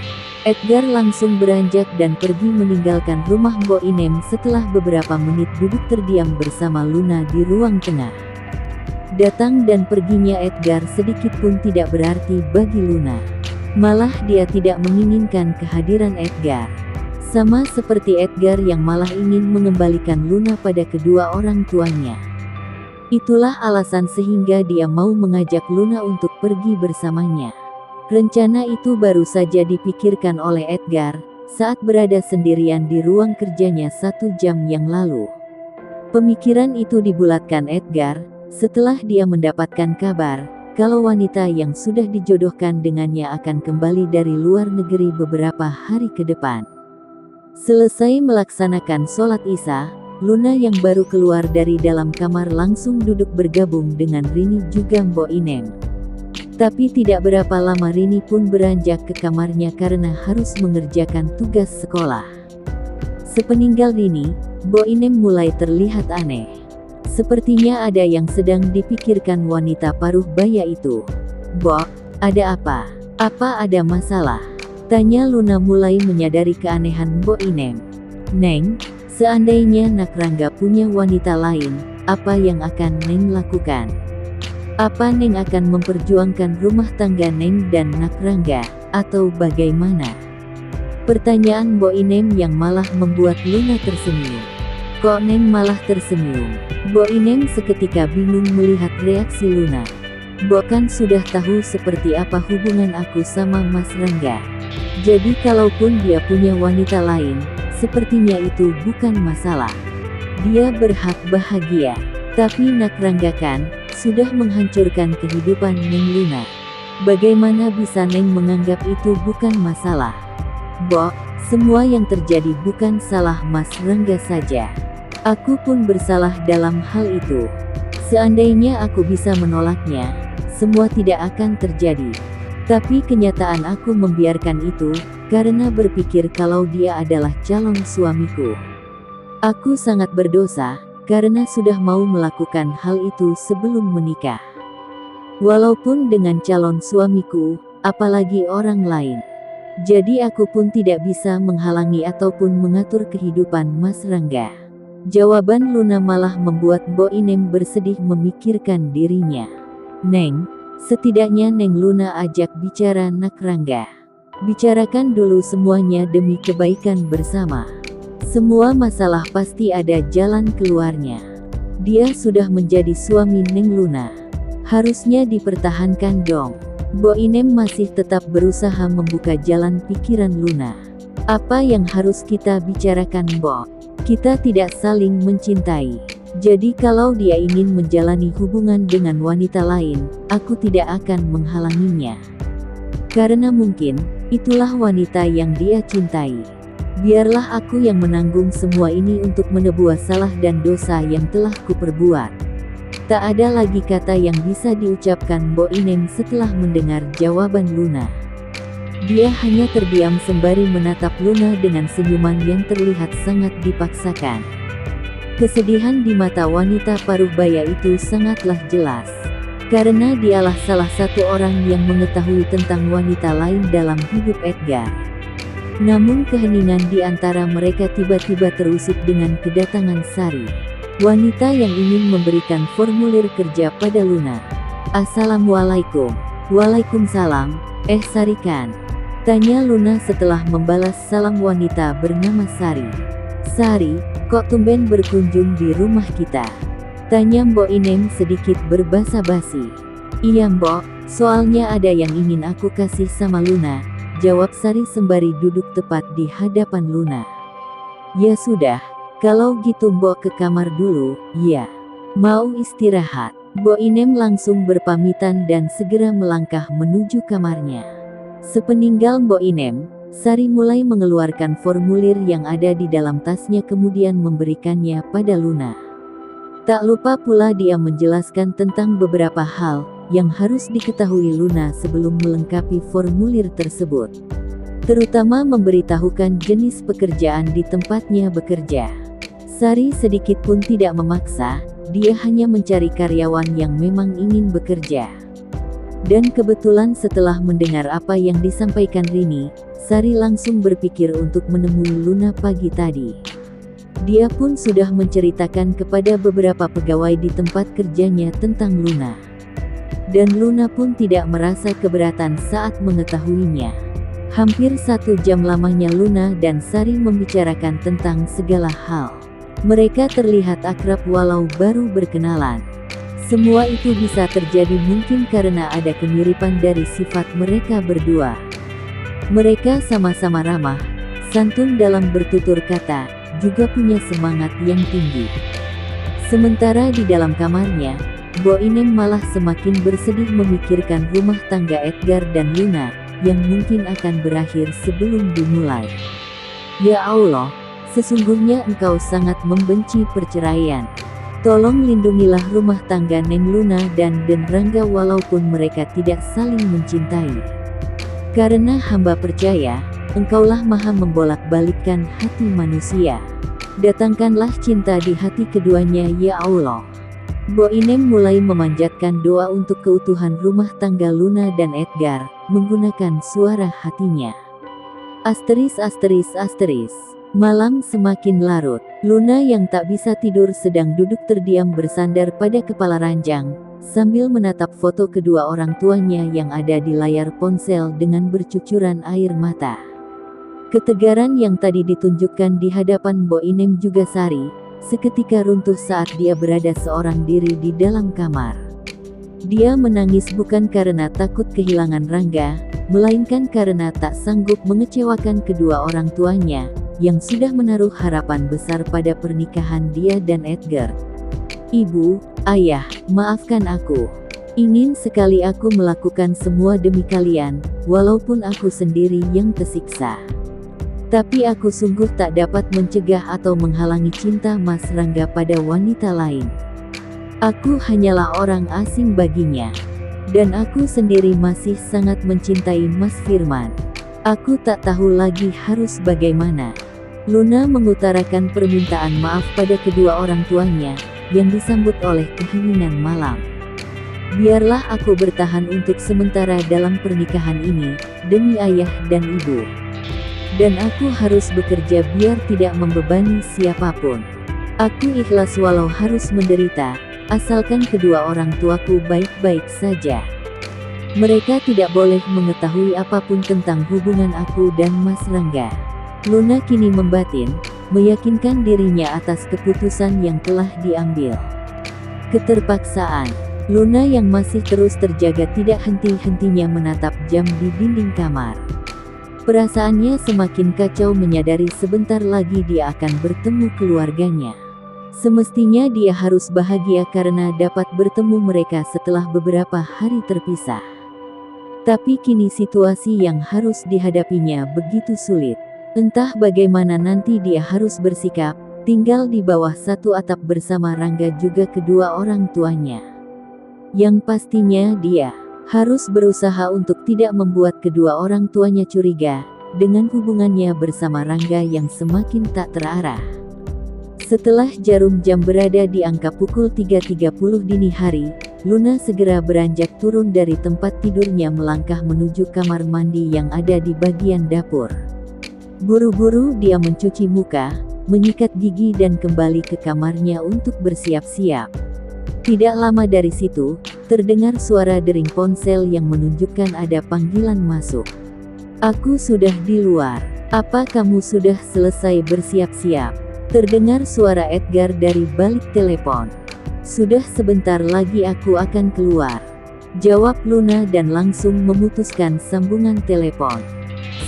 A: Edgar langsung beranjak dan pergi meninggalkan rumah Mbok Inem setelah beberapa menit duduk terdiam bersama Luna di ruang tengah. Datang dan perginya Edgar sedikitpun tidak berarti bagi Luna. Malah dia tidak menginginkan kehadiran Edgar. Sama seperti Edgar yang malah ingin mengembalikan Luna pada kedua orang tuanya. Itulah alasan sehingga dia mau mengajak Luna untuk pergi bersamanya. Rencana itu baru saja dipikirkan oleh Edgar, saat berada sendirian di ruang kerjanya 1 jam yang lalu. Pemikiran itu dibulatkan Edgar, setelah dia mendapatkan kabar, kalau wanita yang sudah dijodohkan dengannya akan kembali dari luar negeri beberapa hari ke depan. Selesai melaksanakan sholat Isya, Luna yang baru keluar dari dalam kamar langsung duduk bergabung dengan Rini juga Mbok Inem. Tapi tidak berapa lama Rini pun beranjak ke kamarnya karena harus mengerjakan tugas sekolah. Sepeninggal Rini, Mbok Inem mulai terlihat aneh. Sepertinya ada yang sedang dipikirkan wanita paruh baya itu. "Mbok, ada apa? Apa ada masalah?" tanya Luna mulai menyadari keanehan Mbok Inem. "Neng, seandainya Nak Rangga punya wanita lain, apa yang akan Neng lakukan? Apa Neng akan memperjuangkan rumah tangga Neng dan Nak Rangga, atau bagaimana?" Pertanyaan Mbok Inem yang malah membuat Luna tersenyum. "Kok Neng malah tersenyum?" Mbok Inem seketika bingung melihat reaksi Luna. "Mbok kan sudah tahu seperti apa hubungan aku sama Mas Rangga. Jadi kalaupun dia punya wanita lain, sepertinya itu bukan masalah. Dia berhak bahagia. Tapi Nak Rangga kan sudah menghancurkan kehidupan Neng Luna. Bagaimana bisa Neng menganggap itu bukan masalah?" "Mbok, semua yang terjadi bukan salah Mas Rangga saja. Aku pun bersalah dalam hal itu. Seandainya aku bisa menolaknya, semua tidak akan terjadi. Tapi kenyataan aku membiarkan itu, karena berpikir kalau dia adalah calon suamiku. Aku sangat berdosa, karena sudah mau melakukan hal itu sebelum menikah. Walaupun dengan calon suamiku, apalagi orang lain. Jadi aku pun tidak bisa menghalangi ataupun mengatur kehidupan Mas Rangga." Jawaban Luna malah membuat Mbok Inem bersedih memikirkan dirinya. "Neng, setidaknya Neng Luna ajak bicara Nak Rangga. Bicarakan dulu semuanya demi kebaikan bersama. Semua masalah pasti ada jalan keluarnya. Dia sudah menjadi suami Neng Luna. Harusnya dipertahankan dong." Mbok Inem masih tetap berusaha membuka jalan pikiran Luna. "Apa yang harus kita bicarakan, Mbok? Kita tidak saling mencintai. Jadi kalau dia ingin menjalani hubungan dengan wanita lain, aku tidak akan menghalanginya. Karena mungkin, itulah wanita yang dia cintai. Biarlah aku yang menanggung semua ini untuk menebus salah dan dosa yang telah kuperbuat." Tak ada lagi kata yang bisa diucapkan Mbok Inem setelah mendengar jawaban Luna. Dia hanya terdiam sembari menatap Luna dengan senyuman yang terlihat sangat dipaksakan. Kesedihan di mata wanita paruh baya itu sangatlah jelas. Karena dialah salah satu orang yang mengetahui tentang wanita lain dalam hidup Edgar. Namun keheningan di antara mereka tiba-tiba terusik dengan kedatangan Sari. Wanita yang ingin memberikan formulir kerja pada Luna. "Assalamualaikum." "Waalaikumsalam, Sari kan. Tanya Luna setelah membalas salam wanita bernama Sari. Sari, kok tumben berkunjung di rumah kita? Tanya Mbok Inem sedikit berbasa-basi. Iya Mbok, soalnya ada yang ingin aku kasih sama Luna, jawab Sari sembari duduk tepat di hadapan Luna. Ya sudah, kalau gitu Mbok ke kamar dulu, ya. Mau istirahat? Mbok Inem langsung berpamitan dan segera melangkah menuju kamarnya. Sepeninggal Mbok Inem, Sari mulai mengeluarkan formulir yang ada di dalam tasnya kemudian memberikannya pada Luna. Tak lupa pula dia menjelaskan tentang beberapa hal yang harus diketahui Luna sebelum melengkapi formulir tersebut. Terutama memberitahukan jenis pekerjaan di tempatnya bekerja. Sari sedikit pun tidak memaksa, dia hanya mencari karyawan yang memang ingin bekerja. Dan kebetulan setelah mendengar apa yang disampaikan Rini, Sari langsung berpikir untuk menemui Luna pagi tadi. Dia pun sudah menceritakan kepada beberapa pegawai di tempat kerjanya tentang Luna. Dan Luna pun tidak merasa keberatan saat mengetahuinya. Hampir 1 jam lamanya Luna dan Sari membicarakan tentang segala hal. Mereka terlihat akrab walau baru berkenalan. Semua itu bisa terjadi mungkin karena ada kemiripan dari sifat mereka berdua. Mereka sama-sama ramah, santun dalam bertutur kata, juga punya semangat yang tinggi. Sementara di dalam kamarnya, Mbok Inem malah semakin bersedih memikirkan rumah tangga Edgar dan Luna, yang mungkin akan berakhir sebelum dimulai. Ya Allah, sesungguhnya engkau sangat membenci perceraian. Tolong lindungilah rumah tangga Neng Luna dan Den Rangga walaupun mereka tidak saling mencintai. Karena hamba percaya, engkaulah maha membolak-balikkan hati manusia. Datangkanlah cinta di hati keduanya ya Allah. Mbok Inem mulai memanjatkan doa untuk keutuhan rumah tangga Luna dan Edgar, menggunakan suara hatinya. Asteris. Malam semakin larut. Luna yang tak bisa tidur sedang duduk terdiam bersandar pada kepala ranjang, sambil menatap foto kedua orang tuanya yang ada di layar ponsel dengan bercucuran air mata. Ketegaran yang tadi ditunjukkan di hadapan Mbok Inem juga Sari, seketika runtuh saat dia berada seorang diri di dalam kamar. Dia menangis bukan karena takut kehilangan Rangga, melainkan karena tak sanggup mengecewakan kedua orang tuanya, yang sudah menaruh harapan besar pada pernikahan dia dan Edgar. Ibu, ayah, maafkan aku. Ingin sekali aku melakukan semua demi kalian, walaupun aku sendiri yang tersiksa. Tapi aku sungguh tak dapat mencegah atau menghalangi cinta Mas Rangga pada wanita lain. Aku hanyalah orang asing baginya. Dan aku sendiri masih sangat mencintai Mas Firman. Aku tak tahu lagi harus bagaimana. Luna mengutarakan permintaan maaf pada kedua orang tuanya, yang disambut oleh keheningan malam. Biarlah aku bertahan untuk sementara dalam pernikahan ini, demi ayah dan ibu. Dan aku harus bekerja biar tidak membebani siapapun. Aku ikhlas walau harus menderita, asalkan kedua orang tuaku baik-baik saja. Mereka tidak boleh mengetahui apapun tentang hubungan aku dan Mas Rangga. Luna kini membatin, meyakinkan dirinya atas keputusan yang telah diambil. Keterpaksaan. Luna yang masih terus terjaga tidak henti-hentinya menatap jam di dinding kamar. Perasaannya semakin kacau menyadari sebentar lagi dia akan bertemu keluarganya. Semestinya dia harus bahagia karena dapat bertemu mereka setelah beberapa hari terpisah. Tapi kini situasi yang harus dihadapinya begitu sulit. Entah bagaimana nanti dia harus bersikap, tinggal di bawah satu atap bersama Rangga juga kedua orang tuanya. Yang pastinya dia harus berusaha untuk tidak membuat kedua orang tuanya curiga, dengan hubungannya bersama Rangga yang semakin tak terarah. Setelah jarum jam berada di angka pukul 3.30 dini hari, Luna segera beranjak turun dari tempat tidurnya melangkah menuju kamar mandi yang ada di bagian dapur. Buru-buru dia mencuci muka, menyikat gigi dan kembali ke kamarnya untuk bersiap-siap. Tidak lama dari situ, terdengar suara dering ponsel yang menunjukkan ada panggilan masuk. Aku sudah di luar. Apa kamu sudah selesai bersiap-siap? Terdengar suara Edgar dari balik telepon. Sudah, sebentar lagi aku akan keluar, jawab Luna dan langsung memutuskan sambungan telepon.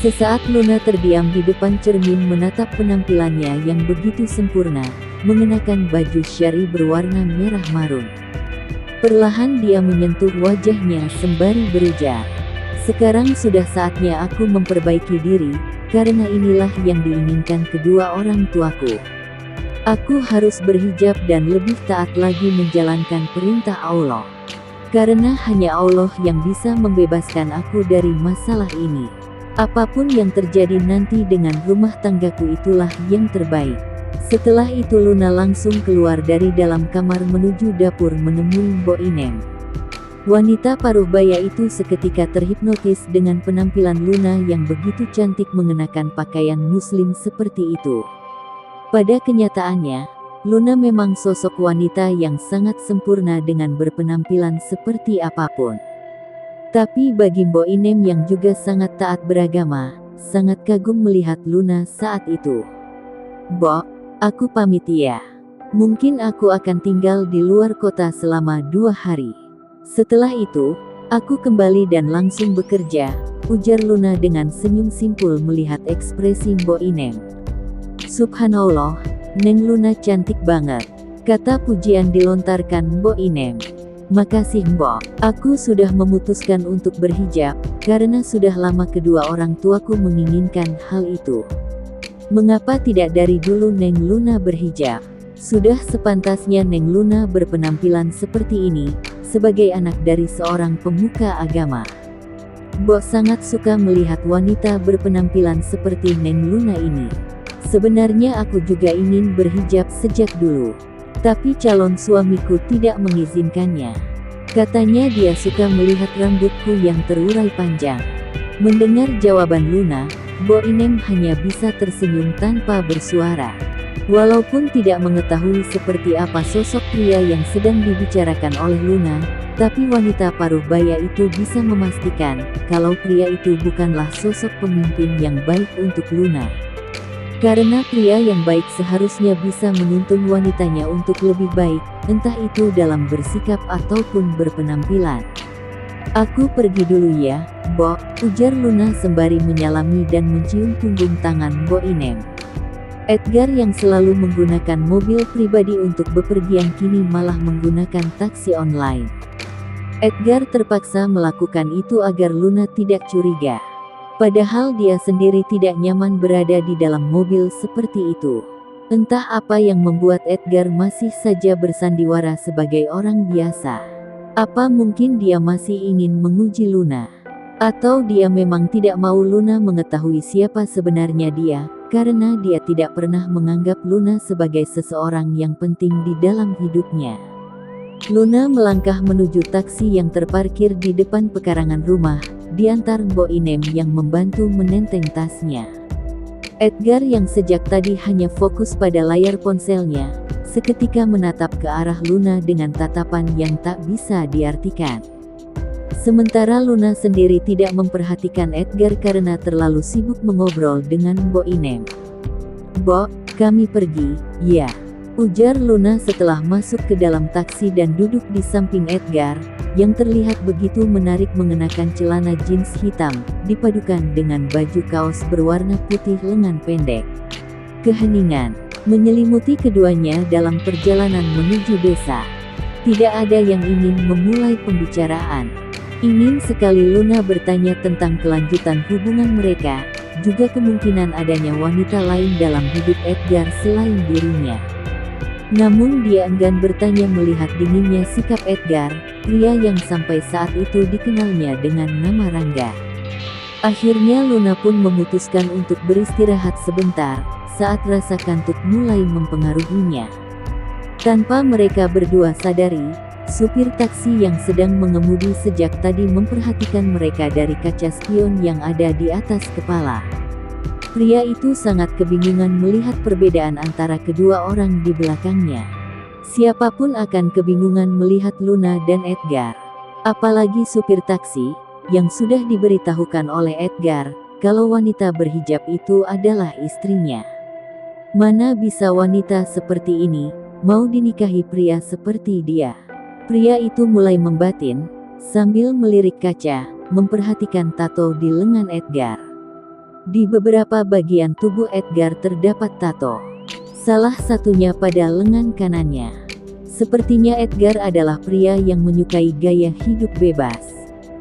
A: Sesaat Luna terdiam di depan cermin menatap penampilannya yang begitu sempurna, mengenakan baju syari berwarna merah marun. Perlahan dia menyentuh wajahnya sembari berujar, "Sekarang sudah saatnya aku memperbaiki diri, karena inilah yang diinginkan kedua orang tuaku. Aku harus berhijab dan lebih taat lagi menjalankan perintah Allah. Karena hanya Allah yang bisa membebaskan aku dari masalah ini. Apapun yang terjadi nanti dengan rumah tanggaku itulah yang terbaik." Setelah itu Luna langsung keluar dari dalam kamar menuju dapur menemui Mbok Inem. Wanita paruh baya itu seketika terhipnotis dengan penampilan Luna yang begitu cantik mengenakan pakaian muslim seperti itu. Pada kenyataannya, Luna memang sosok wanita yang sangat sempurna dengan berpenampilan seperti apapun. Tapi bagi Mbok Inem yang juga sangat taat beragama, sangat kagum melihat Luna saat itu. "Mbok, aku pamit ya. Mungkin aku akan tinggal di luar kota selama 2 hari. Setelah itu, aku kembali dan langsung bekerja," ujar Luna dengan senyum simpul melihat ekspresi Mbok Inem. "Subhanallah, Neng Luna cantik banget," kata pujian dilontarkan Mbok Inem. "Makasih Mbok, aku sudah memutuskan untuk berhijab, karena sudah lama kedua orang tuaku menginginkan hal itu." "Mengapa tidak dari dulu Neng Luna berhijab? Sudah sepantasnya Neng Luna berpenampilan seperti ini, sebagai anak dari seorang pemuka agama. Mbok sangat suka melihat wanita berpenampilan seperti Neng Luna ini. Sebenarnya aku juga ingin berhijab sejak dulu. Tapi calon suamiku tidak mengizinkannya. Katanya dia suka melihat rambutku yang terurai panjang." Mendengar jawaban Luna, Mbok Inem hanya bisa tersenyum tanpa bersuara. Walaupun tidak mengetahui seperti apa sosok pria yang sedang dibicarakan oleh Luna, tapi wanita paruh baya itu bisa memastikan kalau pria itu bukanlah sosok pemimpin yang baik untuk Luna. Karena pria yang baik seharusnya bisa menuntun wanitanya untuk lebih baik, entah itu dalam bersikap ataupun berpenampilan. "Aku pergi dulu ya, Mbok," ujar Luna sembari menyalami dan mencium punggung tangan Mbok Inem. Edgar yang selalu menggunakan mobil pribadi untuk bepergian kini malah menggunakan taksi online. Edgar terpaksa melakukan itu agar Luna tidak curiga. Padahal dia sendiri tidak nyaman berada di dalam mobil seperti itu. Entah apa yang membuat Edgar masih saja bersandiwara sebagai orang biasa. Apa mungkin dia masih ingin menguji Luna? Atau dia memang tidak mau Luna mengetahui siapa sebenarnya dia, karena dia tidak pernah menganggap Luna sebagai seseorang yang penting di dalam hidupnya. Luna melangkah menuju taksi yang terparkir di depan pekarangan rumah, diantar Mbok Inem yang membantu menenteng tasnya. Edgar yang sejak tadi hanya fokus pada layar ponselnya, seketika menatap ke arah Luna dengan tatapan yang tak bisa diartikan. Sementara Luna sendiri tidak memperhatikan Edgar karena terlalu sibuk mengobrol dengan Mbok Inem. "Mbok, kami pergi, ya," ujar Luna setelah masuk ke dalam taksi dan duduk di samping Edgar, yang terlihat begitu menarik mengenakan celana jeans hitam, dipadukan dengan baju kaos berwarna putih lengan pendek. Keheningan menyelimuti keduanya dalam perjalanan menuju desa. Tidak ada yang ingin memulai pembicaraan. Ingin sekali Luna bertanya tentang kelanjutan hubungan mereka, juga kemungkinan adanya wanita lain dalam hidup Edgar selain dirinya. Namun dia enggan bertanya melihat dinginnya sikap Edgar, pria yang sampai saat itu dikenalnya dengan nama Rangga. Akhirnya Luna pun memutuskan untuk beristirahat sebentar, saat rasa kantuk mulai mempengaruhinya. Tanpa mereka berdua sadari, supir taksi yang sedang mengemudi sejak tadi memperhatikan mereka dari kaca spion yang ada di atas kepala. Pria itu sangat kebingungan melihat perbedaan antara kedua orang di belakangnya. Siapapun akan kebingungan melihat Luna dan Edgar. Apalagi supir taksi, yang sudah diberitahukan oleh Edgar, kalau wanita berhijab itu adalah istrinya. Mana bisa wanita seperti ini mau dinikahi pria seperti dia? Pria itu mulai membatin, sambil melirik kaca, memperhatikan tato di lengan Edgar. Di beberapa bagian tubuh Edgar terdapat tato. Salah satunya pada lengan kanannya. Sepertinya Edgar adalah pria yang menyukai gaya hidup bebas.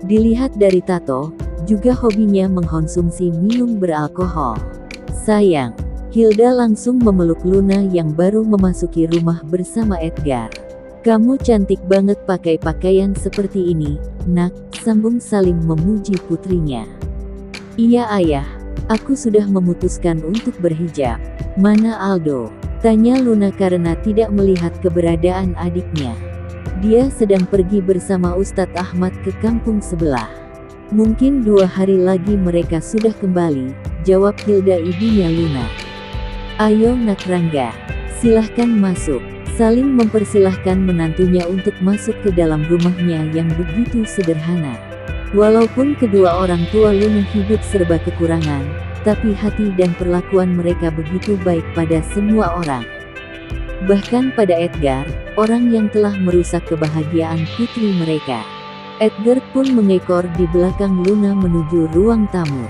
A: Dilihat dari tato, juga hobinya mengkonsumsi minum beralkohol. Sayang, Hilda langsung memeluk Luna yang baru memasuki rumah bersama Edgar. "Kamu cantik banget pakai pakaian seperti ini, nak," sambung Salim memuji putrinya. "Iya ayah, aku sudah memutuskan untuk berhijab." "Mana Aldo?" tanya Luna karena tidak melihat keberadaan adiknya. "Dia sedang pergi bersama Ustadz Ahmad ke kampung sebelah. Mungkin 2 hari lagi mereka sudah kembali," jawab Hilda ibunya Luna. "Ayo nak Rangga, silahkan masuk." Salim mempersilahkan menantunya untuk masuk ke dalam rumahnya yang begitu sederhana. Walaupun kedua orang tua Luna hidup serba kekurangan, tapi hati dan perlakuan mereka begitu baik pada semua orang. Bahkan pada Edgar, orang yang telah merusak kebahagiaan putri mereka. Edgar pun mengekor di belakang Luna menuju ruang tamu.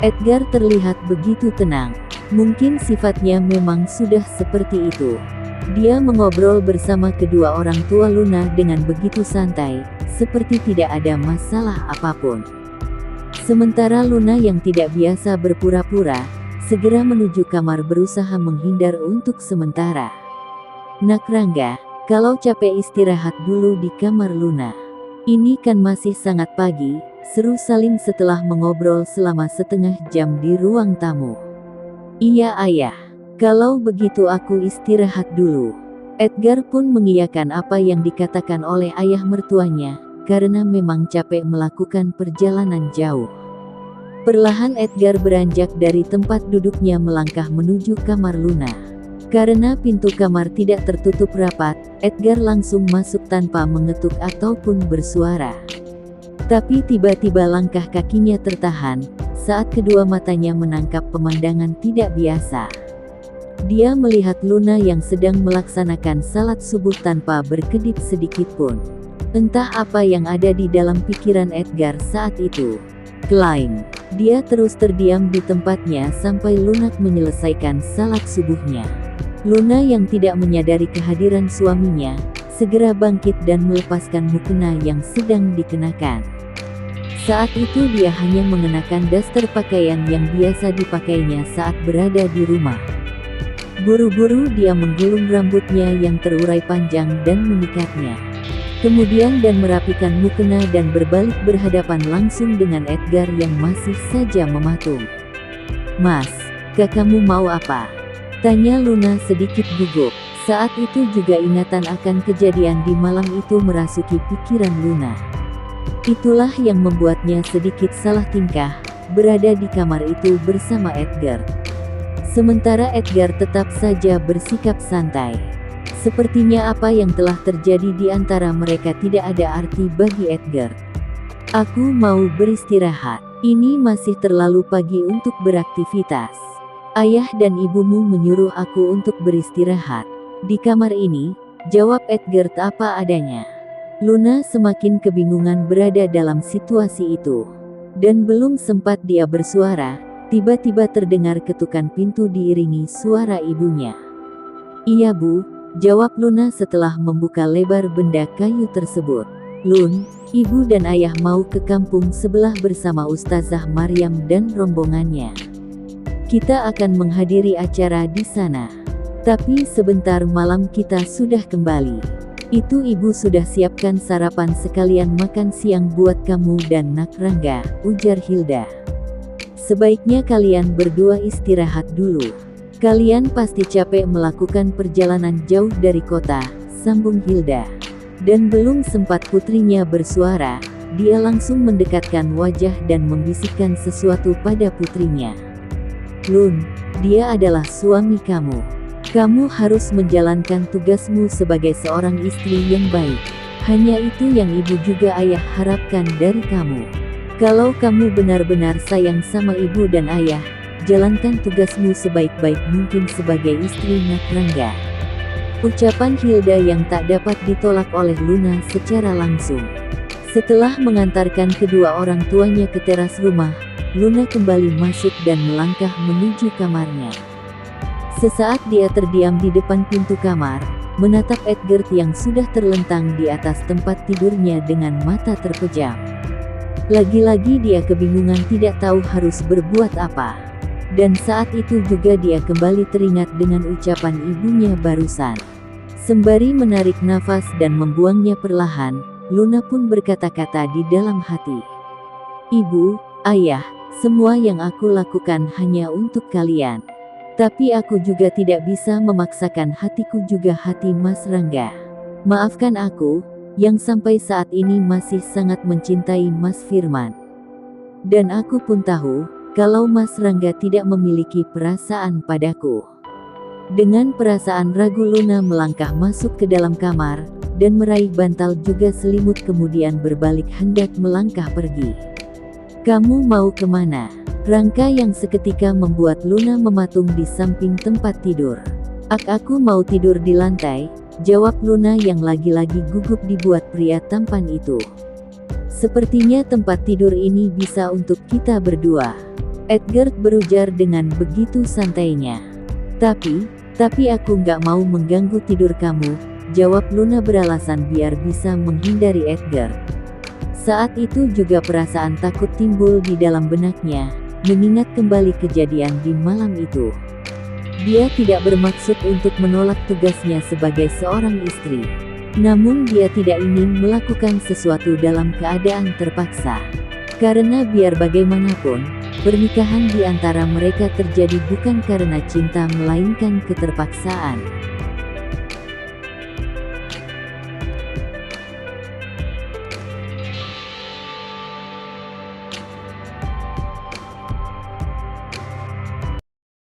A: Edgar terlihat begitu tenang. Mungkin sifatnya memang sudah seperti itu. Dia mengobrol bersama kedua orang tua Luna dengan begitu santai, seperti tidak ada masalah apapun. Sementara Luna yang tidak biasa berpura-pura, segera menuju kamar berusaha menghindar untuk sementara. "Nak Rangga, kalau capek istirahat dulu di kamar Luna. Ini kan masih sangat pagi," seru Salim setelah mengobrol selama setengah jam di ruang tamu. "Iya ayah, kalau begitu aku istirahat dulu." Edgar pun mengiyakan apa yang dikatakan oleh ayah mertuanya, karena memang capek melakukan perjalanan jauh. Perlahan Edgar beranjak dari tempat duduknya melangkah menuju kamar Luna. Karena pintu kamar tidak tertutup rapat, Edgar langsung masuk tanpa mengetuk ataupun bersuara. Tapi tiba-tiba langkah kakinya tertahan, saat kedua matanya menangkap pemandangan tidak biasa. Dia melihat Luna yang sedang melaksanakan salat subuh tanpa berkedip sedikitpun. Entah apa yang ada di dalam pikiran Edgar saat itu. Klaim, dia terus terdiam di tempatnya sampai lunak menyelesaikan salat subuhnya. Luna yang tidak menyadari kehadiran suaminya, segera bangkit dan melepaskan mukena yang sedang dikenakan. Saat itu dia hanya mengenakan daster pakaian yang biasa dipakainya saat berada di rumah. Buru-buru dia menggulung rambutnya yang terurai panjang dan memikatnya. Kemudian dan merapikan mukena dan berbalik berhadapan langsung dengan Edgar yang masih saja mematung. "Mas, kakakmu mau apa?" tanya Luna sedikit gugup. Saat itu juga ingatan akan kejadian di malam itu merasuki pikiran Luna. Itulah yang membuatnya sedikit salah tingkah, berada di kamar itu bersama Edgar. Sementara Edgar tetap saja bersikap santai. Sepertinya apa yang telah terjadi di antara mereka tidak ada arti bagi Edgar. "Aku mau beristirahat. Ini masih terlalu pagi untuk beraktivitas. Ayah dan ibumu menyuruh aku untuk beristirahat di kamar ini," jawab Edgar apa adanya. Luna semakin kebingungan berada dalam situasi itu. Dan belum sempat dia bersuara, tiba-tiba terdengar ketukan pintu diiringi suara ibunya. "Iya Bu," jawab Luna setelah membuka lebar benda kayu tersebut. "Lun, ibu dan ayah mau ke kampung sebelah bersama Ustazah Maryam dan rombongannya. Kita akan menghadiri acara di sana. Tapi sebentar malam kita sudah kembali. Itu ibu sudah siapkan sarapan sekalian makan siang buat kamu dan Nak Rangga," ujar Hilda. "Sebaiknya kalian berdua istirahat dulu. Kalian pasti capek melakukan perjalanan jauh dari kota," sambung Hilda. Dan belum sempat putrinya bersuara, dia langsung mendekatkan wajah dan membisikkan sesuatu pada putrinya. "Lun, dia adalah suami kamu. Kamu harus menjalankan tugasmu sebagai seorang istri yang baik. Hanya itu yang ibu juga ayah harapkan dari kamu." Kalau kamu benar-benar sayang sama ibu dan ayah, jalankan tugasmu sebaik-baik mungkin sebagai istri Nak Rangga. Ucapan Hilda yang tak dapat ditolak oleh Luna secara langsung. Setelah mengantarkan kedua orang tuanya ke teras rumah, Luna kembali masuk dan melangkah menuju kamarnya. Sesaat dia terdiam di depan pintu kamar, menatap Edgard yang sudah terlentang di atas tempat tidurnya dengan mata terpejam. Lagi-lagi dia kebingungan tidak tahu harus berbuat apa. Dan saat itu juga dia kembali teringat dengan ucapan ibunya barusan. Sembari menarik nafas dan membuangnya perlahan, Luna pun berkata-kata di dalam hati. Ibu, ayah, semua yang aku lakukan hanya untuk kalian. Tapi aku juga tidak bisa memaksakan hatiku juga hati Mas Rangga. Maafkan aku, yang sampai saat ini masih sangat mencintai Mas Firman. Dan aku pun tahu, kalau Mas Rangga tidak memiliki perasaan padaku. Dengan perasaan ragu Luna melangkah masuk ke dalam kamar, dan meraih bantal juga selimut kemudian berbalik hendak melangkah pergi. Kamu mau kemana? Rangka yang seketika membuat Luna mematung di samping tempat tidur. Aku mau tidur di lantai, jawab Luna yang lagi-lagi gugup dibuat pria tampan itu. Sepertinya tempat tidur ini bisa untuk kita berdua. Edgard berujar dengan begitu santainya. Tapi aku nggak mau mengganggu tidur kamu, jawab Luna beralasan biar bisa menghindari Edgard. Saat itu juga perasaan takut timbul di dalam benaknya, mengingat kembali kejadian di malam itu. Dia tidak bermaksud untuk menolak tugasnya sebagai seorang istri. Namun dia tidak ingin melakukan sesuatu dalam keadaan terpaksa. Karena biar bagaimanapun, pernikahan di antara mereka terjadi bukan karena cinta melainkan keterpaksaan.